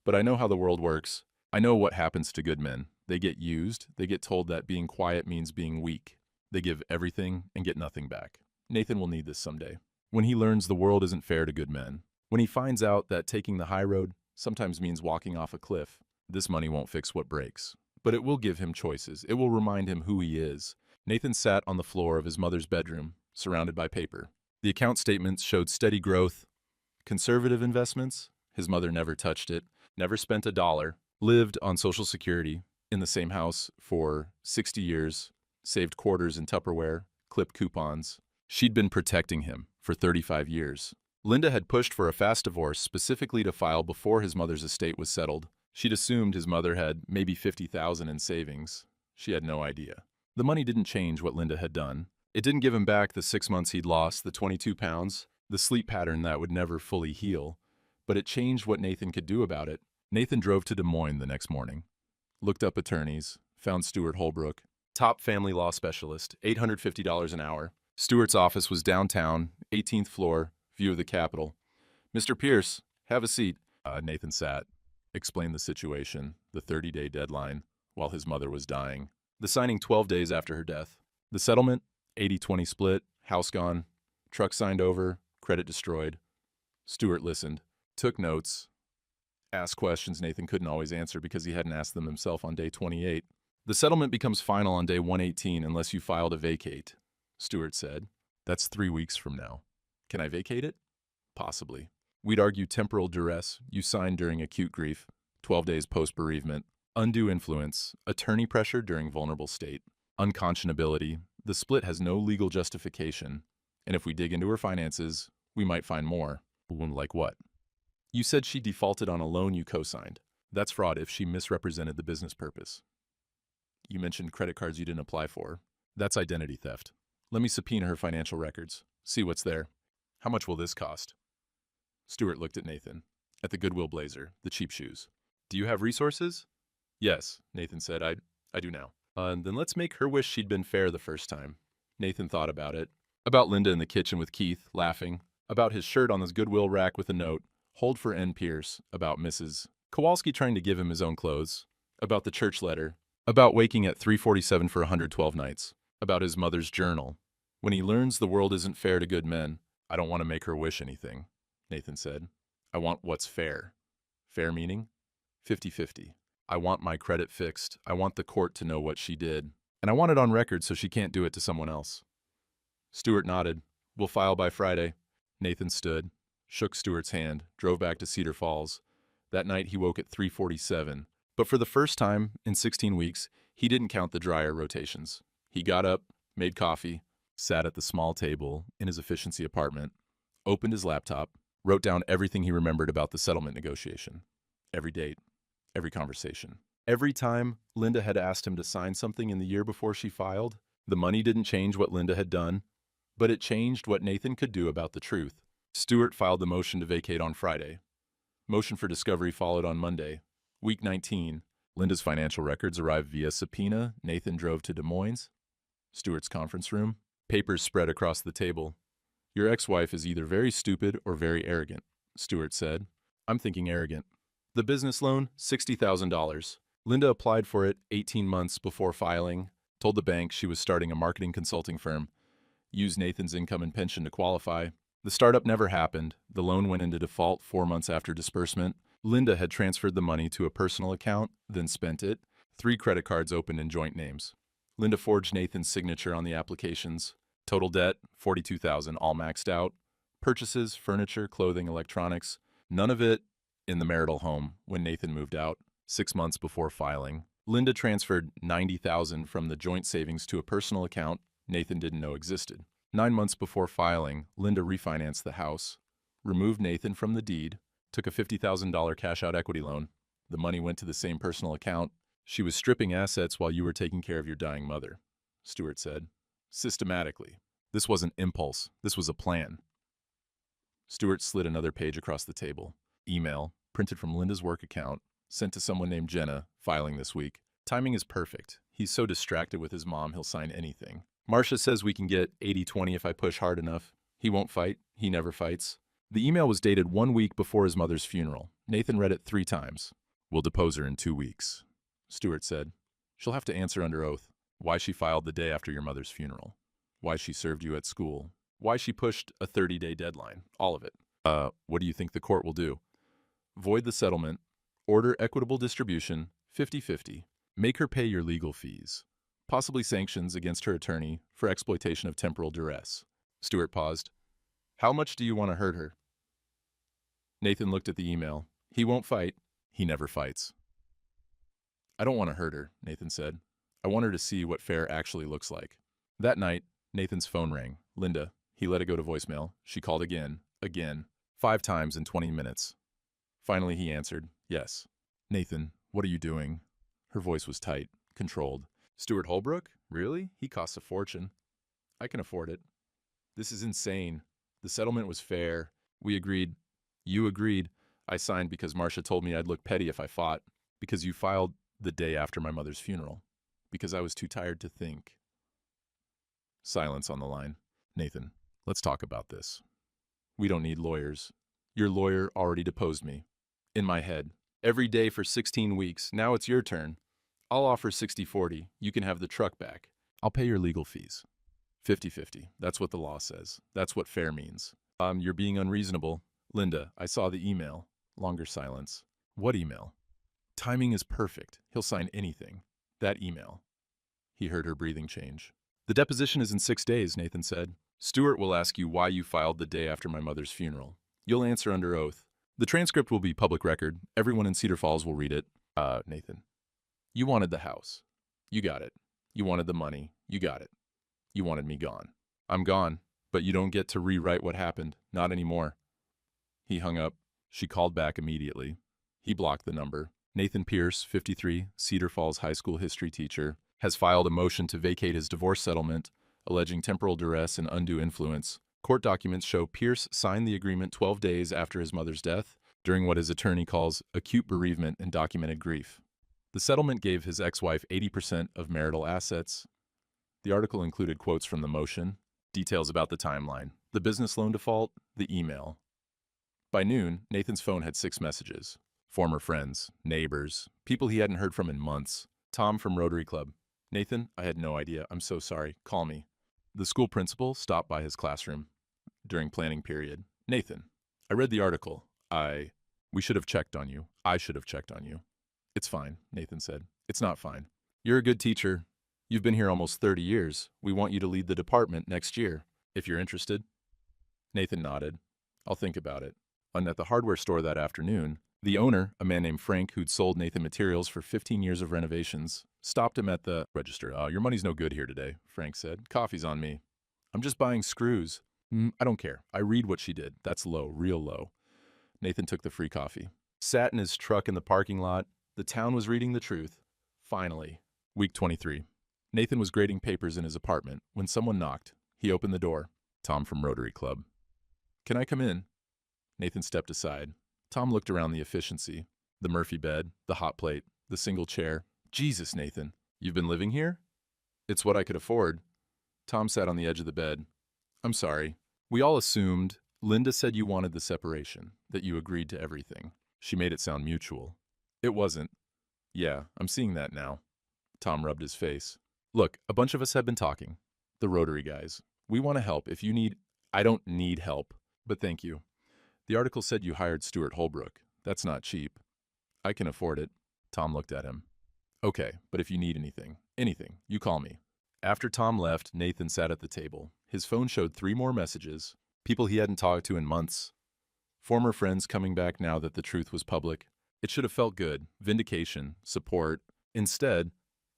But I know how the world works. I know what happens to good men. They get used. They get told that being quiet means being weak. They give everything and get nothing back. Nathan will need this someday. When he learns the world isn't fair to good men. When he finds out that taking the high road sometimes means walking off a cliff. This money won't fix what breaks. But it will give him choices. It will remind him who he is. Nathan sat on the floor of his mother's bedroom, surrounded by paper. The account statements showed steady growth. Conservative investments? His mother never touched it. Never spent a dollar. Lived on Social Security in the same house for 60 years. Saved quarters in Tupperware. Clipped coupons. She'd been protecting him for 35 years. Linda had pushed for a fast divorce specifically to file before his mother's estate was settled. She'd assumed his mother had maybe $50,000 in savings. She had no idea. The money didn't change what Linda had done. It didn't give him back the 6 months he'd lost, the 22 pounds, the sleep pattern that would never fully heal. But it changed what Nathan could do about it. Nathan drove to Des Moines the next morning, looked up attorneys, found Stuart Holbrook, top family law specialist, $850 an hour. Stuart's office was downtown, 18th floor, view of the Capitol. "Mr. Pierce, have a seat." Nathan sat, explained the situation, the 30-day deadline, while his mother was dying. The signing 12 days after her death. The settlement, 80-20 split, house gone, truck signed over, credit destroyed. Stuart listened, took notes, asked questions Nathan couldn't always answer because he hadn't asked them himself on day 28. "The settlement becomes final on day 118 unless you file to vacate," Stuart said. "That's 3 weeks from now. Can I vacate it?" "Possibly. We'd argue temporal duress, you signed during acute grief, 12 days post-bereavement, undue influence, attorney pressure during vulnerable state, unconscionability. The split has no legal justification, and if we dig into her finances, we might find more." "Like what?" "You said she defaulted on a loan you co-signed. That's fraud if she misrepresented the business purpose. You mentioned credit cards you didn't apply for. That's identity theft. Let me subpoena her financial records. See what's there. How much will this cost?" Stuart looked at Nathan, at the Goodwill blazer, the cheap shoes. "Do you have resources?" "Yes," Nathan said. I do now." Then let's make her wish she'd been fair the first time." Nathan thought about it. About Linda in the kitchen with Keith, laughing. About his shirt on his Goodwill rack with a note, "Hold for N. Pierce." About Mrs. Kowalski trying to give him his own clothes. About the church letter. About waking at 3:47 for 112 nights. About his mother's journal. "When he learns the world isn't fair to good men, I don't want to make her wish anything," Nathan said. "I want what's fair." Fair meaning? 50-50. "I want my credit fixed. I want the court to know what she did. And I want it on record so she can't do it to someone else." Stuart nodded. "We'll file by Friday." Nathan stood, shook Stuart's hand, drove back to Cedar Falls. That night he woke at 3:47. But for the first time in 16 weeks, he didn't count the dryer rotations. He got up, made coffee, sat at the small table in his efficiency apartment, opened his laptop, wrote down everything he remembered about the settlement negotiation. Every date, every conversation. Every time Linda had asked him to sign something in the year before she filed, the money didn't change what Linda had done, but it changed what Nathan could do about the truth. Stuart filed the motion to vacate on Friday. Motion for discovery followed on Monday. Week 19. Linda's financial records arrived via subpoena. Nathan drove to Des Moines. Stuart's conference room. Papers spread across the table. "Your ex-wife is either very stupid or very arrogant," Stuart said. "I'm thinking arrogant." The business loan, $60,000. Linda applied for it 18 months before filing, told the bank she was starting a marketing consulting firm, used Nathan's income and pension to qualify. The startup never happened. The loan went into default 4 months after disbursement. Linda had transferred the money to a personal account, then spent it. 3 credit cards opened in joint names. Linda forged Nathan's signature on the applications. Total debt, $42,000, all maxed out. Purchases, furniture, clothing, electronics, none of it in the marital home when Nathan moved out. 6 months before filing, Linda transferred $90,000 from the joint savings to a personal account Nathan didn't know existed. 9 months before filing, Linda refinanced the house, removed Nathan from the deed, took a $50,000 cash-out equity loan. The money went to the same personal account. "She was stripping assets while you were taking care of your dying mother," Stuart said. "Systematically. This wasn't impulse. This was a plan." Stuart slid another page across the table. Email, printed from Linda's work account, sent to someone named Jenna, filing this week. "Timing is perfect. He's so distracted with his mom he'll sign anything. Marcia says we can get 80-20 if I push hard enough. He won't fight. He never fights." The email was dated 1 week before his mother's funeral. Nathan read it 3 times. "We'll depose her in 2 weeks," Stuart said. "She'll have to answer under oath. Why she filed the day after your mother's funeral. Why she served you at school. Why she pushed a 30-day deadline. All of it. What do you think the court will do? Void the settlement. Order equitable distribution, 50-50. Make her pay your legal fees. Possibly sanctions against her attorney for exploitation of temporal duress." Stuart paused. "How much do you want to hurt her?" Nathan looked at the email. "He won't fight. He never fights." "I don't want to hurt her," Nathan said. "I want her to see what fair actually looks like." That night, Nathan's phone rang. Linda. He let it go to voicemail. She called again. 5 times in 20 minutes. Finally, he answered, yes. Nathan, what are you doing? Her voice was tight, controlled. Stuart Holbrook? Really? He costs a fortune. I can afford it. This is insane. The settlement was fair. We agreed. You agreed. I signed because Marcia told me I'd look petty if I fought. Because you filed the day after my mother's funeral. Because I was too tired to think. Silence on the line. Nathan, let's talk about this. We don't need lawyers. Your lawyer already deposed me. In my head. Every day for 16 weeks. Now it's your turn. I'll offer 60-40. You can have the truck back. I'll pay your legal fees. 50-50. That's what the law says. That's what fair means. You're being unreasonable. Linda, I saw the email. Longer silence. What email? Timing is perfect. He'll sign anything. That email. He heard her breathing change. The deposition is in 6 days, Nathan said. Stuart will ask you why you filed the day after my mother's funeral. You'll answer under oath. The transcript will be public record. Everyone in Cedar Falls will read it. Nathan. You wanted the house. You got it. You wanted the money. You got it. You wanted me gone. I'm gone, but you don't get to rewrite what happened. Not anymore. He hung up. She called back immediately. He blocked the number. Nathan Pierce, 53, Cedar Falls High School history teacher, has filed a motion to vacate his divorce settlement, alleging temporal duress and undue influence. Court documents show Pierce signed the agreement 12 days after his mother's death, during what his attorney calls acute bereavement and documented grief. The settlement gave his ex-wife 80% of marital assets. The article included quotes from the motion, details about the timeline, the business loan default, the email. By noon, Nathan's phone had 6 messages. Former friends, neighbors, people he hadn't heard from in months. Tom from Rotary Club. Nathan, I had no idea. I'm so sorry. Call me. The school principal stopped by his classroom during planning period. Nathan, I read the article. We should have checked on you. I should have checked on you. It's fine, Nathan said. It's not fine. You're a good teacher. You've been here almost 30 years. We want you to lead the department next year, if you're interested. Nathan nodded. I'll think about it. And at the hardware store that afternoon, the owner, a man named Frank who'd sold Nathan materials for 15 years of renovations, stopped him at the register. Your money's no good here today, Frank said. Coffee's on me. I'm just buying screws. I don't care. I read what she did. That's low, real low. Nathan took the free coffee. Sat in his truck in the parking lot. The town was reading the truth. Finally. Week 23. Nathan was grading papers in his apartment when someone knocked. He opened the door. Tom from Rotary Club. Can I come in? Nathan stepped aside. Tom looked around the efficiency. The Murphy bed, the hot plate, the single chair. Jesus, Nathan. You've been living here? It's what I could afford. Tom sat on the edge of the bed. I'm sorry. We all assumed. Linda said you wanted the separation, that you agreed to everything. She made it sound mutual. It wasn't. Yeah, I'm seeing that now. Tom rubbed his face. Look, a bunch of us have been talking. The Rotary guys. We want to help. If you need... I don't need help, but thank you. The article said you hired Stuart Holbrook. That's not cheap. I can afford it. Tom looked at him. Okay, but if you need anything, you call me. After Tom left, Nathan sat at the table. His phone showed 3 more messages. People he hadn't talked to in months. Former friends coming back now that the truth was public. It should have felt good. Vindication, support. Instead,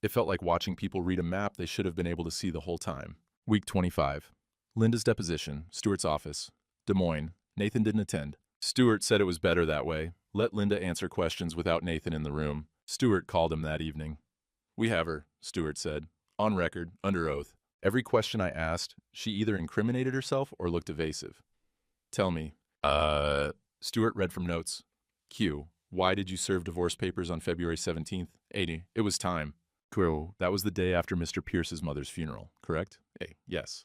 it felt like watching people read a map they should have been able to see the whole time. Week 25. Linda's deposition, Stuart's office. Des Moines. Nathan didn't attend. Stuart said it was better that way. Let Linda answer questions without Nathan in the room. Stuart called him that evening. We have her, Stuart said. On record, under oath. Every question I asked, she either incriminated herself or looked evasive. Tell me. Stuart read from notes. Q. Why did you serve divorce papers on February 17th? 80. It was time. Q. That was the day after Mr. Pierce's mother's funeral, correct? A. Yes.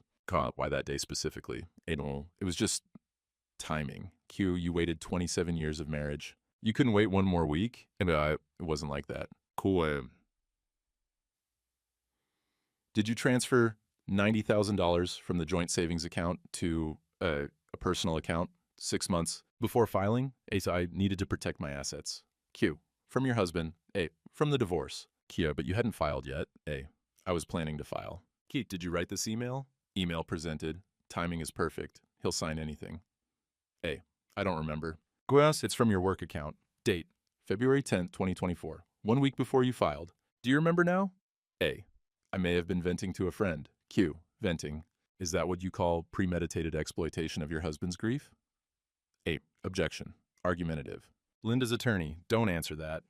Why that day specifically? A. No. It was just timing. Q. You waited 27 years of marriage. You couldn't wait one more week? It wasn't like that. Cool. Did you transfer $90,000 from the joint savings account to a personal account 6 months before filing? A. I needed to protect my assets. Q. From your husband. A. From the divorce. Q. But you hadn't filed yet. A. I was planning to file. Q. Did you write this email? Email presented. Timing is perfect. He'll sign anything. A. I don't remember. Q. It's from your work account. Date. February 10th, 2024. 1 week before you filed. Do you remember now? A. I may have been venting to a friend. Q. Venting. Is that what you call premeditated exploitation of your husband's grief? A. Objection. Argumentative. Linda's attorney, don't answer that.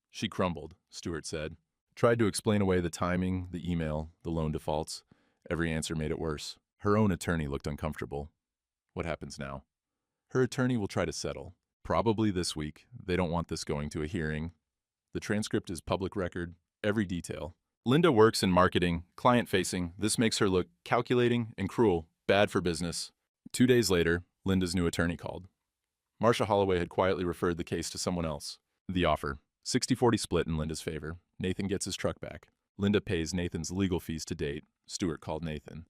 She crumbled, Stewart said. Tried to explain away the timing, the email, the loan defaults. Every answer made it worse. Her own attorney looked uncomfortable. What happens now? Her attorney will try to settle. Probably this week. They don't want this going to a hearing. The transcript is public record, every detail. Linda works in marketing, client-facing. This makes her look calculating and cruel, bad for business. 2 days later, Linda's new attorney called. Marcia Holloway had quietly referred the case to someone else. The offer. 60-40 split in Linda's favor. Nathan gets his truck back. Linda pays Nathan's legal fees to date. Stewart called Nathan.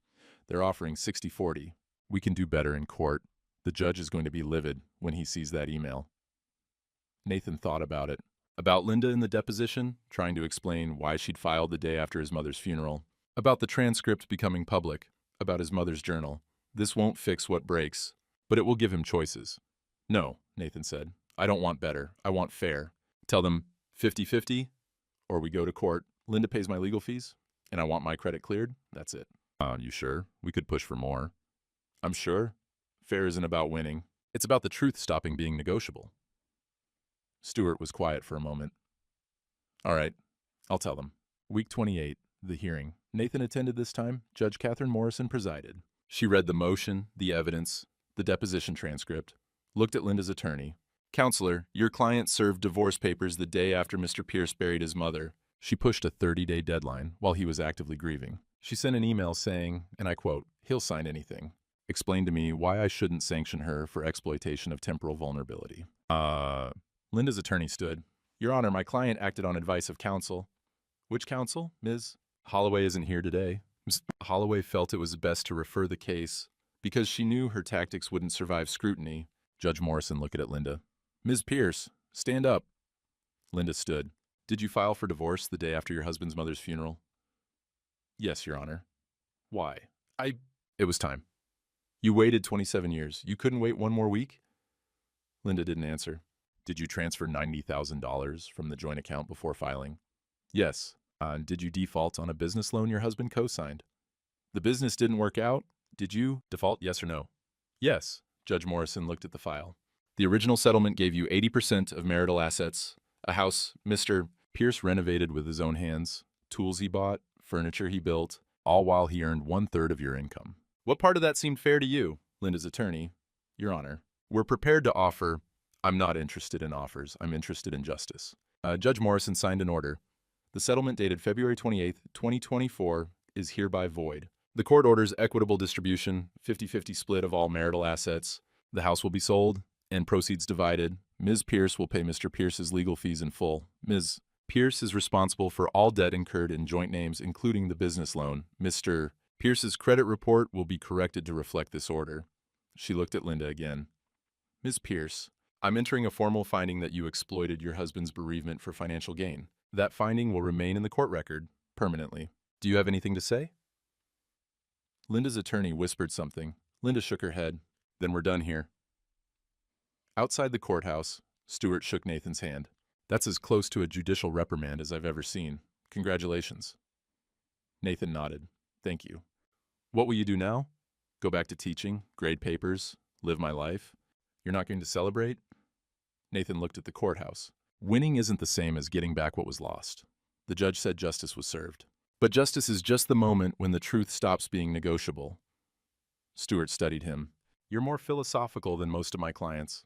They're offering 60-40. We can do better in court. The judge is going to be livid when he sees that email. Nathan thought about it. About Linda in the deposition, trying to explain why she'd filed the day after his mother's funeral. About the transcript becoming public. About his mother's journal. This won't fix what breaks, but it will give him choices. No, Nathan said. I don't want better. I want fair. Tell them 50-50, or we go to court. Linda pays my legal fees, and I want my credit cleared. That's it. You sure? We could push for more. I'm sure. Fair isn't about winning. It's about the truth stopping being negotiable. Stewart was quiet for a moment. All right, I'll tell them. Week 28, the hearing. Nathan attended this time. Judge Catherine Morrison presided. She read the motion, the evidence, the deposition transcript, looked at Linda's attorney. Counselor, your client served divorce papers the day after Mr. Pierce buried his mother. She pushed a 30-day deadline while he was actively grieving. She sent an email saying, and I quote, he'll sign anything. Explain to me why I shouldn't sanction her for exploitation of temporal vulnerability. Linda's attorney stood. Your Honor, my client acted on advice of counsel. Which counsel, Ms. Holloway isn't here today. Ms. Holloway felt it was best to refer the case because she knew her tactics wouldn't survive scrutiny. Judge Morrison looked at Linda. Ms. Pierce, stand up. Linda stood. Did you file for divorce the day after your husband's mother's funeral? Yes, Your Honor. Why? It was time. You waited 27 years. You couldn't wait one more week? Linda didn't answer. Did you transfer $90,000 from the joint account before filing? Yes. Did you default on a business loan your husband co-signed? The business didn't work out. Did you default, yes or no? Yes. Judge Morrison looked at the file. The original settlement gave you 80% of marital assets, a house Mr. Pierce renovated with his own hands, tools he bought, furniture he built, all while he earned 1/3 of your income. What part of that seemed fair to you? Linda's attorney. Your Honor, we're prepared to offer. I'm not interested in offers. I'm interested in justice. Judge Morrison signed an order. The settlement dated February 28, 2024 is hereby void. The court orders equitable distribution, 50-50 split of all marital assets. The house will be sold and proceeds divided. Ms. Pierce will pay Mr. Pierce's legal fees in full. Ms. Pierce is responsible for all debt incurred in joint names, including the business loan. Mr. Pierce's credit report will be corrected to reflect this order. She looked at Linda again. Ms. Pierce, I'm entering a formal finding that you exploited your husband's bereavement for financial gain. That finding will remain in the court record permanently. Do you have anything to say? Linda's attorney whispered something. Linda shook her head. Then we're done here. Outside the courthouse, Stewart shook Nathan's hand. That's as close to a judicial reprimand as I've ever seen. Congratulations. Nathan nodded. Thank you. What will you do now? Go back to teaching, grade papers, live my life? You're not going to celebrate? Nathan looked at the courthouse. Winning isn't the same as getting back what was lost. The judge said justice was served. But justice is just the moment when the truth stops being negotiable. Stewart studied him. You're more philosophical than most of my clients.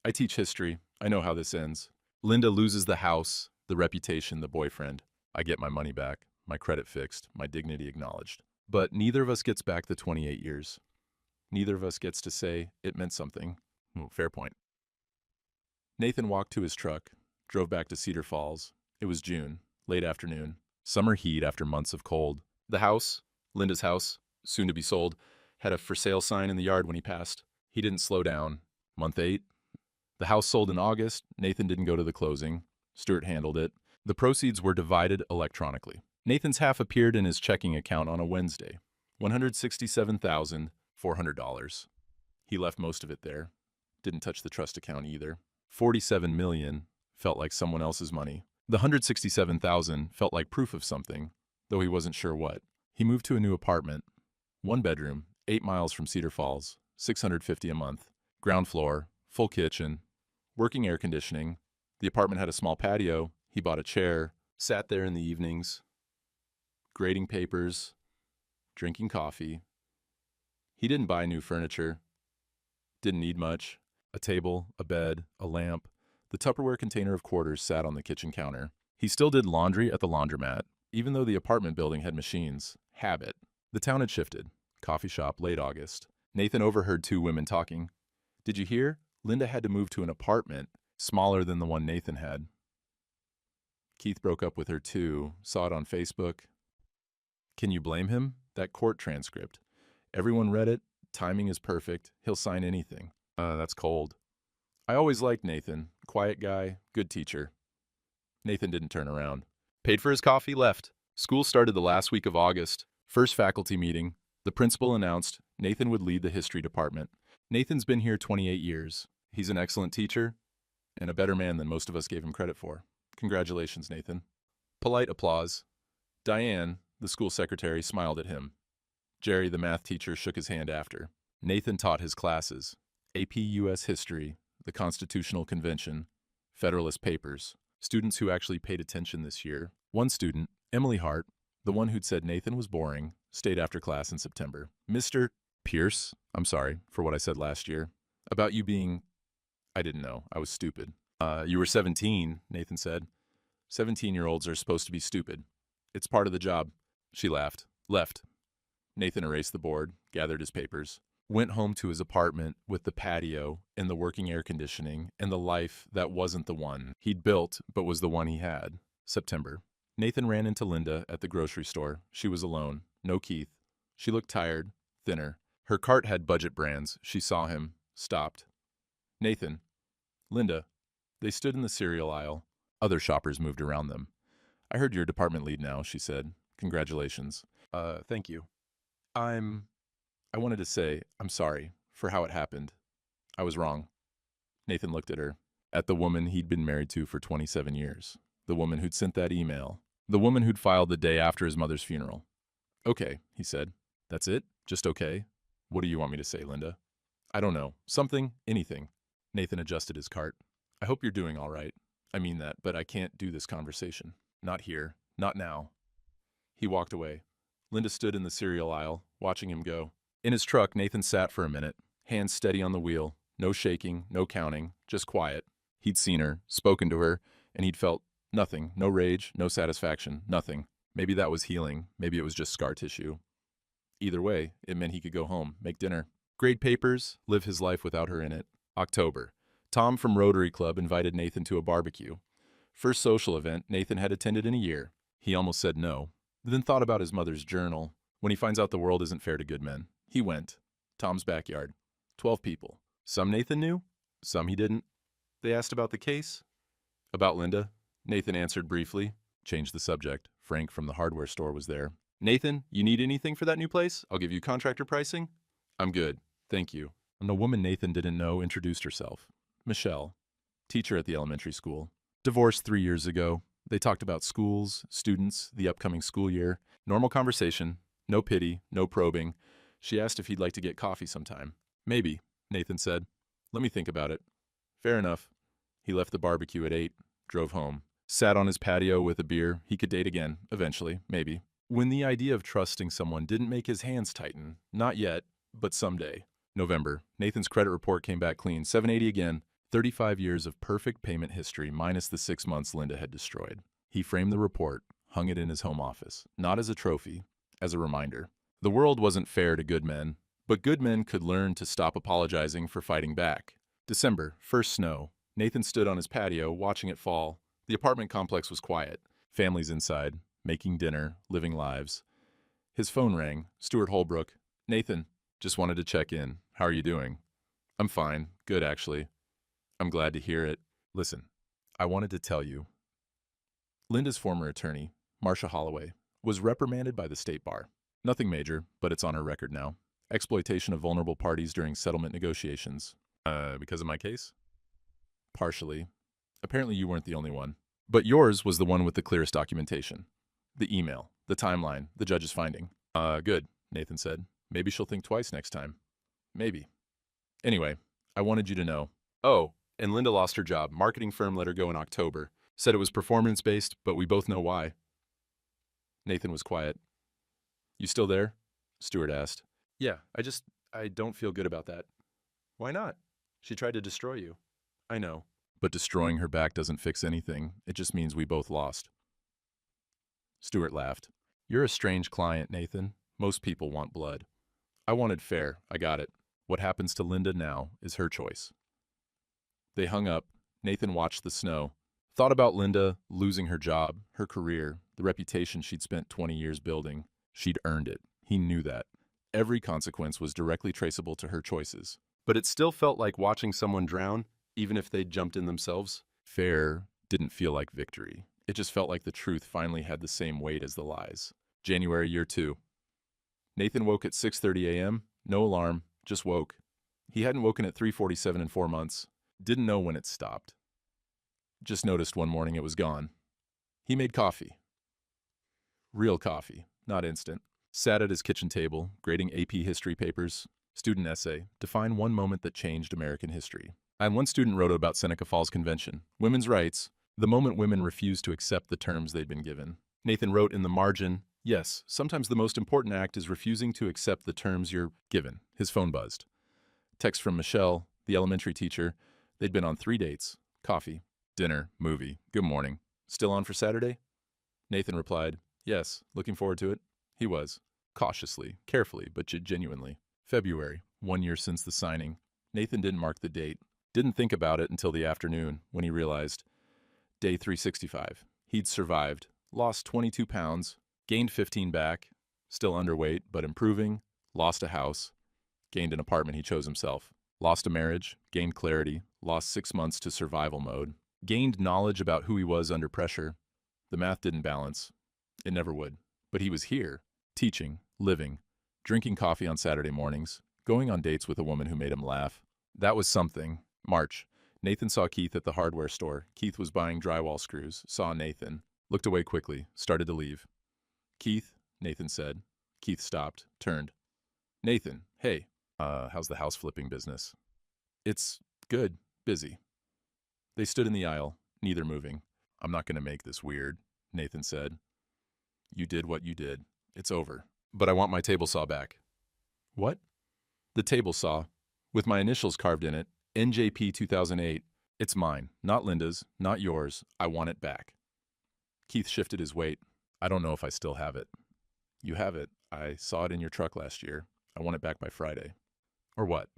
I teach history. I know how this ends. Linda loses the house, the reputation, the boyfriend. I get my money back, my credit fixed, my dignity acknowledged. But neither of us gets back the 28 years. Neither of us gets to say it meant something. Fair point. Nathan walked to his truck, drove back to Cedar Falls. It was June, late afternoon, summer heat after months of cold. The house, Linda's house, soon to be sold, had a for sale sign in the yard when he passed. He didn't slow down. Month 8. The house sold in August. Nathan didn't go to the closing. Stewart handled it. The proceeds were divided electronically. Nathan's half appeared in his checking account on a Wednesday, $167,400. He left most of it there. Didn't touch the trust account either. $47 million felt like someone else's money. The $167,000 felt like proof of something, though he wasn't sure what. He moved to a new apartment, 1 bedroom, 8 miles from Cedar Falls, $650 a month, ground floor, full kitchen, working air conditioning. The apartment had a small patio. He bought a chair, sat there in the evenings, grading papers, drinking coffee. He didn't buy new furniture. Didn't need much. A table, a bed, a lamp. The Tupperware container of quarters sat on the kitchen counter. He still did laundry at the laundromat, even though the apartment building had machines. Habit. The town had shifted. Coffee shop, late August. Nathan overheard two women talking. Did you hear? Linda had to move to an apartment smaller than the one Nathan had. Keith broke up with her too. Saw it on Facebook. Can you blame him? That court transcript. Everyone read it. Timing is perfect. He'll sign anything. That's cold. I always liked Nathan. Quiet guy, good teacher. Nathan didn't turn around. Paid for his coffee, left. School started the last week of August. First faculty meeting. The principal announced Nathan would lead the history department. Nathan's been here 28 years. He's an excellent teacher and a better man than most of us gave him credit for. Congratulations, Nathan. Polite applause. Diane, the school secretary, smiled at him. Jerry, the math teacher, shook his hand after. Nathan taught his classes. AP U.S. History, the Constitutional Convention, Federalist Papers. Students who actually paid attention this year. One student, Emily Hart, the one who'd said Nathan was boring, stayed after class in September. Mr. Pierce, I'm sorry for what I said last year. About you being... I didn't know. I was stupid. You were 17, Nathan said. 17-year-olds are supposed to be stupid. It's part of the job. She laughed. Left. Nathan erased the board, gathered his papers, went home to his apartment with the patio and the working air conditioning and the life that wasn't the one he'd built but was the one he had. September. Nathan ran into Linda at the grocery store. She was alone. No Keith. She looked tired, thinner. Her cart had budget brands. She saw him, stopped. Nathan. Linda. They stood in the cereal aisle. Other shoppers moved around them. I heard you're department lead now, she said. Congratulations. Thank you. I wanted to say, I'm sorry for how it happened. I was wrong. Nathan looked at her, at the woman he'd been married to for 27 years, the woman who'd sent that email, the woman who'd filed the day after his mother's funeral. Okay, he said. That's it? Just okay? What do you want me to say, Linda? I don't know. Something, anything. Nathan adjusted his cart. I hope you're doing all right. I mean that, but I can't do this conversation. Not here. Not now. He walked away. Linda stood in the cereal aisle, watching him go. In his truck, Nathan sat for a minute, hands steady on the wheel, no shaking, no counting, just quiet. He'd seen her, spoken to her, and he'd felt nothing, no rage, no satisfaction, nothing. Maybe that was healing, maybe it was just scar tissue. Either way, it meant he could go home, make dinner, grade papers, live his life without her in it. October. Tom from Rotary Club invited Nathan to a barbecue. First social event Nathan had attended in a year. He almost said no, then thought about his mother's journal. When he finds out the world isn't fair to good men. He went. Tom's backyard. 12 people. Some Nathan knew, some he didn't. They asked about the case. About Linda. Nathan answered briefly. Changed the subject. Frank from the hardware store was there. Nathan, you need anything for that new place? I'll give you contractor pricing. I'm good. Thank you. And a woman Nathan didn't know introduced herself. Michelle. Teacher at the elementary school. Divorced 3 years ago. They talked about schools, students, the upcoming school year. Normal conversation. No pity, no probing. She asked if he'd like to get coffee sometime. Maybe, Nathan said. Let me think about it. Fair enough. He left the barbecue at 8, drove home. Sat on his patio with a beer. He could date again, eventually, maybe. When the idea of trusting someone didn't make his hands tighten. Not yet, but someday. November. Nathan's credit report came back clean. 780 again. 35 years of perfect payment history minus the 6 months Linda had destroyed. He framed the report, hung it in his home office. Not as a trophy, as a reminder. The world wasn't fair to good men, but good men could learn to stop apologizing for fighting back. December, first snow. Nathan stood on his patio, watching it fall. The apartment complex was quiet. Families inside, making dinner, living lives. His phone rang. Stuart Holbrook. Nathan, just wanted to check in. How are you doing? I'm fine. Good, actually. I'm glad to hear it. Listen, I wanted to tell you. Linda's former attorney, Marcia Holloway, was reprimanded by the state bar. Nothing major, but it's on her record now. Exploitation of vulnerable parties during settlement negotiations. Because of my case? Partially. Apparently you weren't the only one. But yours was the one with the clearest documentation. The email, the timeline, the judge's finding. Good, Nathan said. Maybe she'll think twice next time. Maybe. Anyway, I wanted you to know. Oh, and Linda lost her job. Marketing firm let her go in October. Said it was performance-based, but we both know why. Nathan was quiet. You still there? Stuart asked. Yeah, I don't feel good about that. Why not? She tried to destroy you. I know. But destroying her back doesn't fix anything. It just means we both lost. Stuart laughed. You're a strange client, Nathan. Most people want blood. I wanted fair. I got it. What happens to Linda now is her choice. They hung up. Nathan watched the snow. Thought about Linda losing her job, her career, the reputation she'd spent 20 years building. She'd earned it. He knew that. Every consequence was directly traceable to her choices. But it still felt like watching someone drown, even if they'd jumped in themselves. Fair didn't feel like victory. It just felt like the truth finally had the same weight as the lies. January, year 2. Nathan woke at 6:30 a.m., no alarm, just woke. He hadn't woken at 3:47 in 4 months. Didn't know when it stopped. Just noticed one morning it was gone. He made coffee. Real coffee, not instant. Sat at his kitchen table, grading AP history papers. Student essay, define one moment that changed American history. And one student wrote about Seneca Falls Convention. Women's rights, the moment women refused to accept the terms they'd been given. Nathan wrote in the margin, yes, sometimes the most important act is refusing to accept the terms you're given. His phone buzzed. Text from Michelle, the elementary teacher. They'd been on 3 dates. Coffee, dinner, movie, good morning. Still on for Saturday? Nathan replied, yes, looking forward to it. He was. Cautiously, carefully, but genuinely. February, 1 year since the signing. Nathan didn't mark the date. Didn't think about it until the afternoon, when he realized. Day 365. He'd survived. Lost 22 pounds. Gained 15 back. Still underweight, but improving. Lost a house. Gained an apartment he chose himself. Lost a marriage. Gained clarity. Lost 6 months to survival mode. Gained knowledge about who he was under pressure. The math didn't balance. It never would. But he was here. Teaching. Living. Drinking coffee on Saturday mornings. Going on dates with a woman who made him laugh. That was something. March. Nathan saw Keith at the hardware store. Keith was buying drywall screws. Saw Nathan. Looked away quickly. Started to leave. Keith, Nathan said. Keith stopped. Turned. Nathan, hey. How's the house flipping business? It's good. Busy. They stood in the aisle, neither moving. I'm not going to make this weird, Nathan said. You did what you did. It's over. But I want my table saw back. What? The table saw, with my initials carved in it, NJP 2008. It's mine, not Linda's, not yours. I want it back. Keith shifted his weight. I don't know if I still have it. You have it. I saw it in your truck last year. I want it back by Friday. Or what?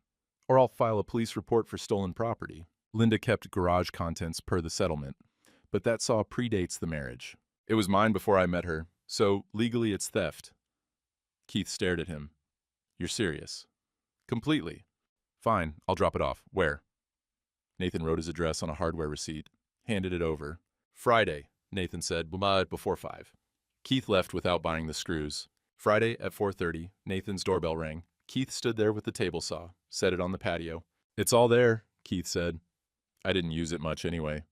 Or I'll file a police report for stolen property. Linda kept garage contents per the settlement, but that saw predates the marriage. It was mine before I met her, so legally it's theft. Keith stared at him. You're serious? Completely. Fine, I'll drop it off. Where? Nathan wrote his address on a hardware receipt, handed it over. Friday, Nathan said, before 5. Keith left without buying the screws. Friday at 4:30, Nathan's doorbell rang. Keith stood there with the table saw, set it on the patio. It's all there, Keith said. I didn't use it much anyway.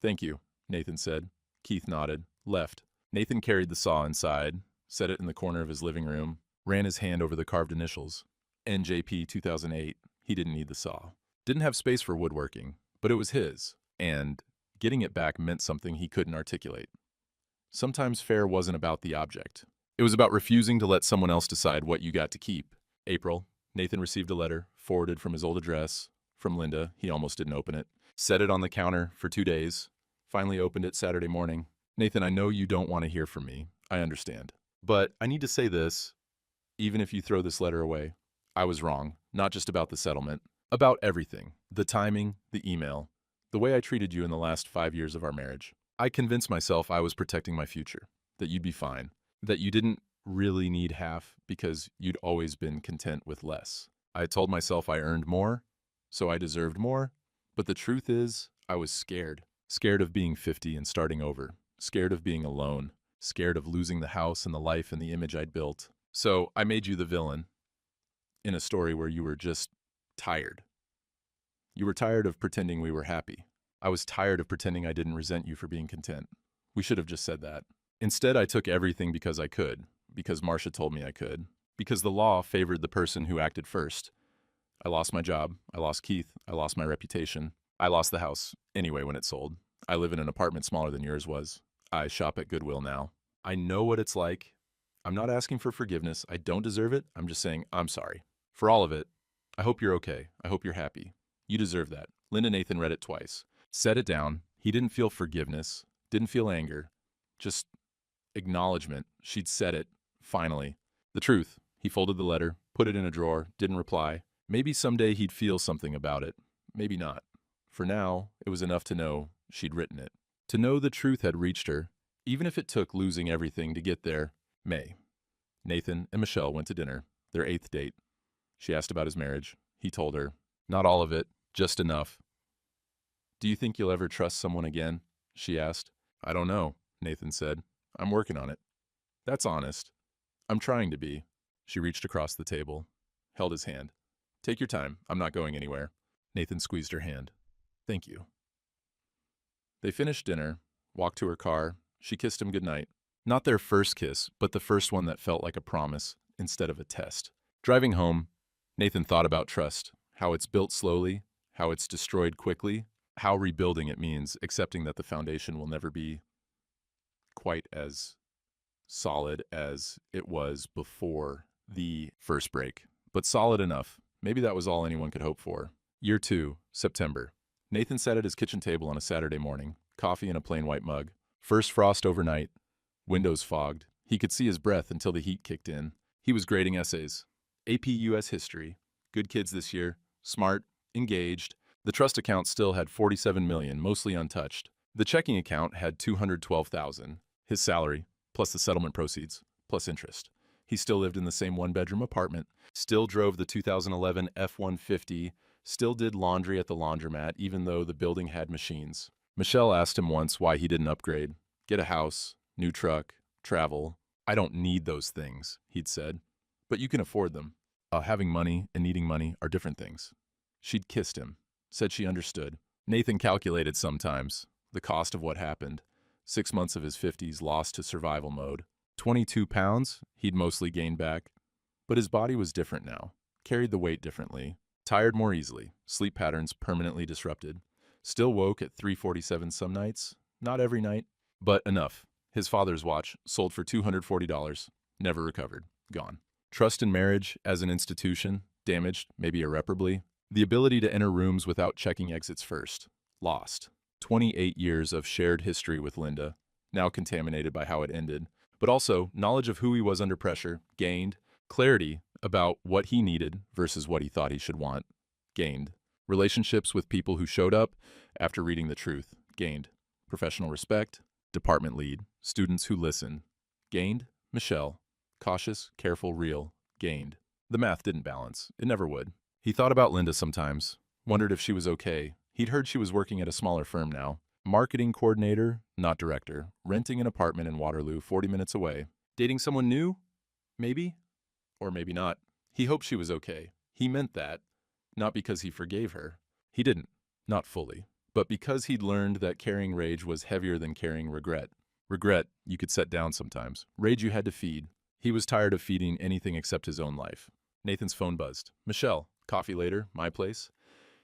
Thank you, Nathan said. Keith nodded, left. Nathan carried the saw inside, set it in the corner of his living room, ran his hand over the carved initials. NJP 2008. He didn't need the saw. Didn't have space for woodworking, but it was his, and getting it back meant something he couldn't articulate. Sometimes fair wasn't about the object. It was about refusing to let someone else decide what you got to keep. April, Nathan received a letter, forwarded from his old address, from Linda. He almost didn't open it. Set it on the counter for 2 days. Finally opened it Saturday morning. Nathan, I know you don't want to hear from me. I understand. But I need to say this, even if you throw this letter away. I was wrong, not just about the settlement, about everything. The timing, the email, the way I treated you in the last 5 years of our marriage. I convinced myself I was protecting my future, that you'd be fine, that you didn't really need half because you'd always been content with less. I told myself I earned more, so I deserved more, but the truth is, I was scared. Scared of being 50 and starting over, scared of being alone, scared of losing the house and the life and the image I'd built. So I made you the villain in a story where you were just tired. You were tired of pretending we were happy. I was tired of pretending I didn't resent you for being content. We should have just said that. Instead, I took everything because I could, because Marcia told me I could, because the law favored the person who acted first. I lost my job. I lost Keith. I lost my reputation. I lost the house anyway when it sold. I live in an apartment smaller than yours was. I shop at Goodwill now. I know what it's like. I'm not asking for forgiveness. I don't deserve it. I'm just saying I'm sorry. For all of it, I hope you're okay. I hope you're happy. You deserve that. Linda Nathan read it twice. Set it down. He didn't feel forgiveness. Didn't feel anger. Just acknowledgement. She'd said it. Finally. The truth. He folded the letter, put it in a drawer, didn't reply. Maybe someday he'd feel something about it. Maybe not. For now, it was enough to know she'd written it. To know the truth had reached her, even if it took losing everything to get there. May. Nathan and Michelle went to dinner, their 8th date. She asked about his marriage. He told her, not all of it, just enough. Do you think you'll ever trust someone again? She asked. I don't know, Nathan said. I'm working on it. That's honest. I'm trying to be. She reached across the table, held his hand. Take your time. I'm not going anywhere. Nathan squeezed her hand. Thank you. They finished dinner, walked to her car. She kissed him goodnight. Not their first kiss, but the first one that felt like a promise instead of a test. Driving home, Nathan thought about trust, how it's built slowly, how it's destroyed quickly, how rebuilding it means accepting that the foundation will never be quite as solid as it was before the first break, but solid enough. Maybe that was all anyone could hope for. Year 2, September. Nathan sat at his kitchen table on a Saturday morning, coffee in a plain white mug. First frost overnight, windows fogged. He could see his breath until the heat kicked in. He was grading essays. AP US History. Good kids this year. Smart, engaged. The trust account still had $47 million, mostly untouched. The checking account had $212,000. His salary, plus the settlement proceeds, plus interest. He still lived in the same one-bedroom apartment, still drove the 2011 F-150, still did laundry at the laundromat even though the building had machines. Michelle asked him once why he didn't upgrade. Get a house, new truck, travel. I don't need those things, he'd said. But you can afford them. Having money and needing money are different things. She'd kissed him, said she understood. Nathan calculated sometimes the cost of what happened. 6 months of his 50s lost to survival mode. 22 pounds he'd mostly gained back. But his body was different now, carried the weight differently, tired more easily, sleep patterns permanently disrupted. Still woke at 3:47 some nights, not every night, but enough. His father's watch sold for $240, never recovered, gone. Trust in marriage as an institution, damaged, maybe irreparably. The ability to enter rooms without checking exits first, lost. 28 years of shared history with Linda, now contaminated by how it ended. But also, knowledge of who he was under pressure, gained. Clarity about what he needed versus what he thought he should want, gained. Relationships with people who showed up after reading the truth, gained. Professional respect, department lead, students who listen, gained. Michelle, cautious, careful, real, gained. The math didn't balance. It never would. He thought about Linda sometimes, wondered if she was okay. He'd heard she was working at a smaller firm now. Marketing coordinator, not director. Renting an apartment in Waterloo, 40 minutes away. Dating someone new? Maybe. Or maybe not. He hoped she was okay. He meant that. Not because he forgave her. He didn't. Not fully. But because he'd learned that carrying rage was heavier than carrying regret. Regret you could set down sometimes. Rage you had to feed. He was tired of feeding anything except his own life. Nathan's phone buzzed. Michelle, coffee later, my place?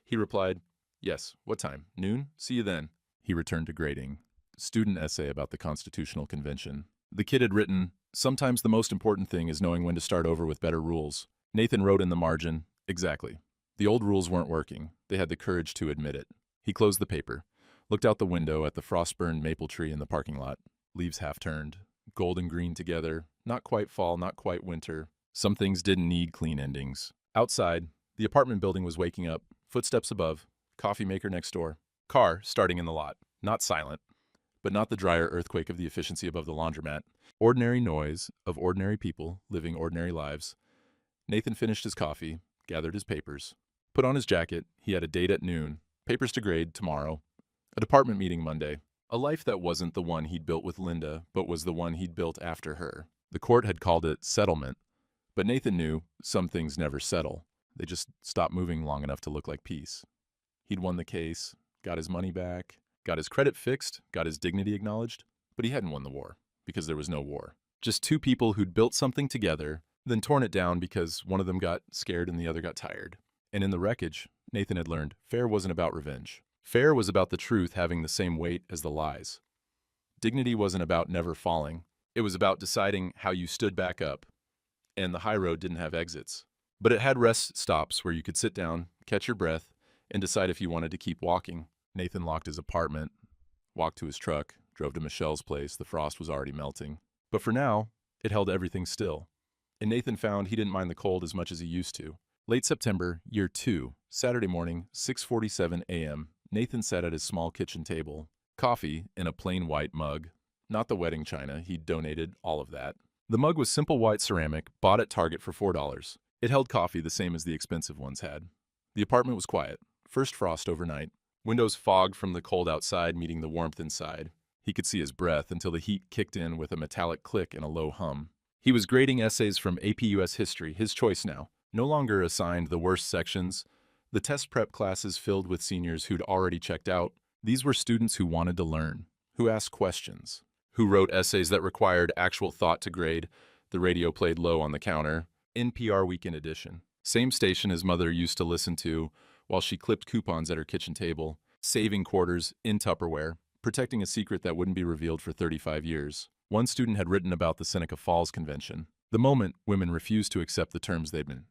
He replied, yes, what time? Noon? See you then. He returned to grading. Student essay about the Constitutional Convention. The kid had written, sometimes the most important thing is knowing when to start over with better rules. Nathan wrote in the margin, exactly. The old rules weren't working. They had the courage to admit it. He closed the paper, looked out the window at the frost-burned maple tree in the parking lot. Leaves half-turned, gold and green together, not quite fall, not quite winter. Some things didn't need clean endings. Outside, the apartment building was waking up, footsteps above, coffee maker next door. Car starting in the lot, not silent, but not the drier earthquake of the efficiency above the laundromat. Ordinary noise of ordinary people living ordinary lives. Nathan finished his coffee, gathered his papers, put on his jacket. He had a date at noon, papers to grade tomorrow, a department meeting Monday. A life that wasn't the one he'd built with Linda, but was the one he'd built after her. The court had called it settlement, but Nathan knew some things never settle. They just stop moving long enough to look like peace. He'd won the case, got his money back, got his credit fixed, got his dignity acknowledged, but he hadn't won the war, because there was no war. Just two people who'd built something together, then torn it down because one of them got scared and the other got tired. And in the wreckage, Nathan had learned fair wasn't about revenge. Fair was about the truth having the same weight as the lies. Dignity wasn't about never falling. It was about deciding how you stood back up. And the high road didn't have exits. But it had rest stops where you could sit down, catch your breath, and decide if you wanted to keep walking. Nathan locked his apartment, walked to his truck, drove to Michelle's place. The frost was already melting. But for now, it held everything still. And Nathan found he didn't mind the cold as much as he used to. Late September, year 2, Saturday morning, 6:47 a.m., Nathan sat at his small kitchen table. Coffee in a plain white mug. Not the wedding china, he'd donated all of that. The mug was simple white ceramic, bought at Target for $4. It held coffee the same as the expensive ones had. The apartment was quiet. First frost overnight. Windows fogged from the cold outside meeting the warmth inside. He could see his breath until the heat kicked in with a metallic click and a low hum. He was grading essays from AP US History, his choice now. No longer assigned the worst sections. The test prep classes filled with seniors who'd already checked out. These were students who wanted to learn, who asked questions, who wrote essays that required actual thought to grade. The radio played low on the counter. NPR Weekend Edition. Same station his mother used to listen to while she clipped coupons at her kitchen table, saving quarters in Tupperware, protecting a secret that wouldn't be revealed for 35 years. One student had written about the Seneca Falls Convention. The moment women refused to accept the terms they'd been given.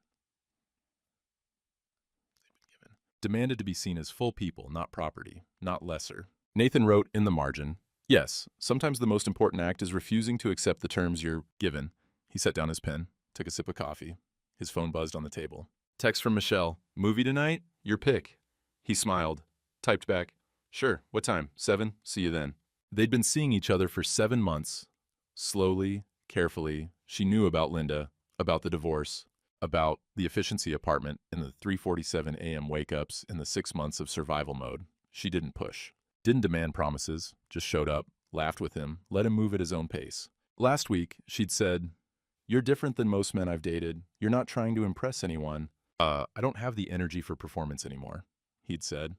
Demanded to be seen as full people, not property, not lesser. Nathan wrote in the margin, "Yes, sometimes the most important act is refusing to accept the terms you're given." He set down his pen, took a sip of coffee. His phone buzzed on the table. Text from Michelle, "Movie tonight? Your pick." He smiled, typed back, "Sure, what time? 7? See you then." They'd been seeing each other for 7 months. Slowly, carefully, she knew about Linda, about the divorce, about the efficiency apartment in the 3:47 a.m. wake-ups in the 6 months of survival mode. She didn't push, didn't demand promises, just showed up, laughed with him, let him move at his own pace. Last week, she'd said, "You're different than most men I've dated. You're not trying to impress anyone." I don't have the energy for performance anymore," he'd said.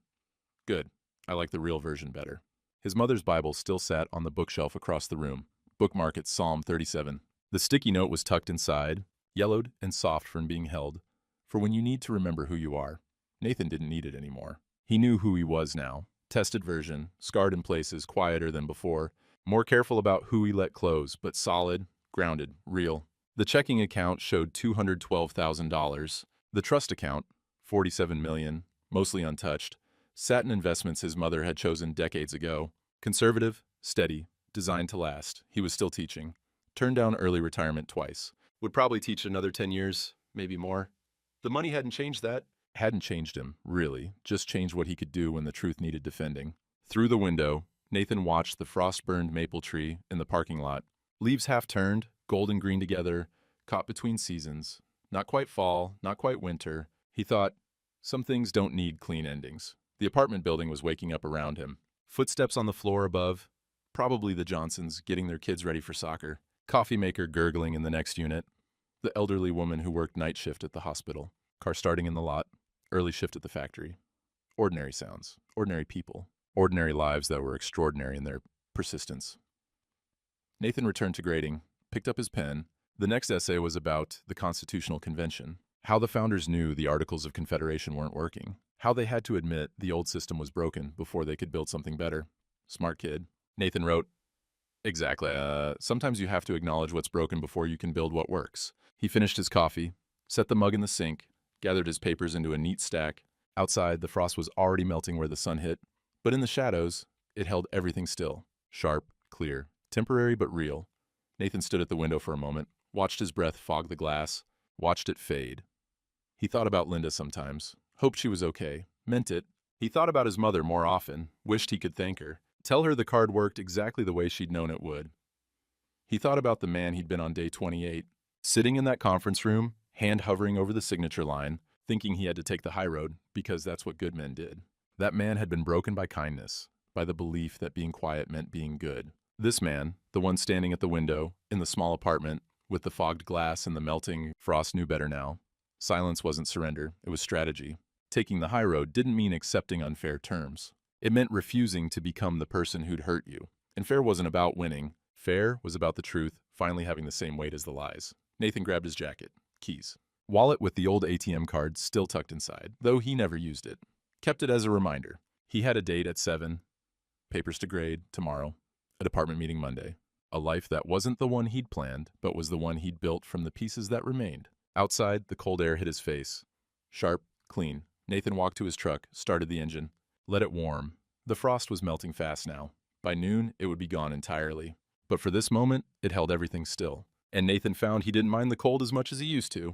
"Good. I like the real version better." His mother's Bible still sat on the bookshelf across the room. Bookmark at Psalm 37. The sticky note was tucked inside, yellowed and soft from being held, for when you need to remember who you are. Nathan didn't need it anymore. He knew who he was now. Tested version, scarred in places, quieter than before, more careful about who he let close, but solid, grounded, real. The checking account showed $212,000. The trust account, $47 million, mostly untouched, sat in investments his mother had chosen decades ago. Conservative, steady, designed to last. He was still teaching. Turned down early retirement twice. Would probably teach another 10 years, maybe more. The money hadn't changed that. Hadn't changed him, really. Just changed what he could do when the truth needed defending. Through the window, Nathan watched the frost-burned maple tree in the parking lot. Leaves half-turned, gold and green together, caught between seasons. Not quite fall, not quite winter. He thought, some things don't need clean endings. The apartment building was waking up around him. Footsteps on the floor above. Probably the Johnsons getting their kids ready for soccer. Coffee maker gurgling in the next unit. The elderly woman who worked night shift at the hospital. Car starting in the lot. Early shift at the factory. Ordinary sounds. Ordinary people. Ordinary lives that were extraordinary in their persistence. Nathan returned to grading, picked up his pen. The next essay was about the Constitutional Convention. How the founders knew the Articles of Confederation weren't working. How they had to admit the old system was broken before they could build something better. Smart kid. Nathan wrote, "Exactly. Sometimes you have to acknowledge what's broken before you can build what works." He finished his coffee, set the mug in the sink, gathered his papers into a neat stack. Outside, the frost was already melting where the sun hit, but in the shadows, it held everything still. Sharp, clear, temporary but real. Nathan stood at the window for a moment, watched his breath fog the glass, watched it fade. He thought about Linda sometimes, hoped she was okay, meant it. He thought about his mother more often, wished he could thank her, tell her the card worked exactly the way she'd known it would. He thought about the man he'd been on day 28, sitting in that conference room, hand hovering over the signature line, thinking he had to take the high road because that's what good men did. That man had been broken by kindness, by the belief that being quiet meant being good. This man, the one standing at the window, in the small apartment, with the fogged glass and the melting frost, knew better now. Silence wasn't surrender, it was strategy. Taking the high road didn't mean accepting unfair terms. It meant refusing to become the person who'd hurt you. And fair wasn't about winning. Fair was about the truth finally having the same weight as the lies. Nathan grabbed his jacket. Keys. Wallet with the old ATM card still tucked inside, though he never used it. Kept it as a reminder. He had a date at 7, papers to grade tomorrow, a department meeting Monday. A life that wasn't the one he'd planned, but was the one he'd built from the pieces that remained. Outside, the cold air hit his face. Sharp, clean. Nathan walked to his truck, started the engine, let it warm. The frost was melting fast now. By noon, it would be gone entirely. But for this moment, it held everything still. And Nathan found he didn't mind the cold as much as he used to.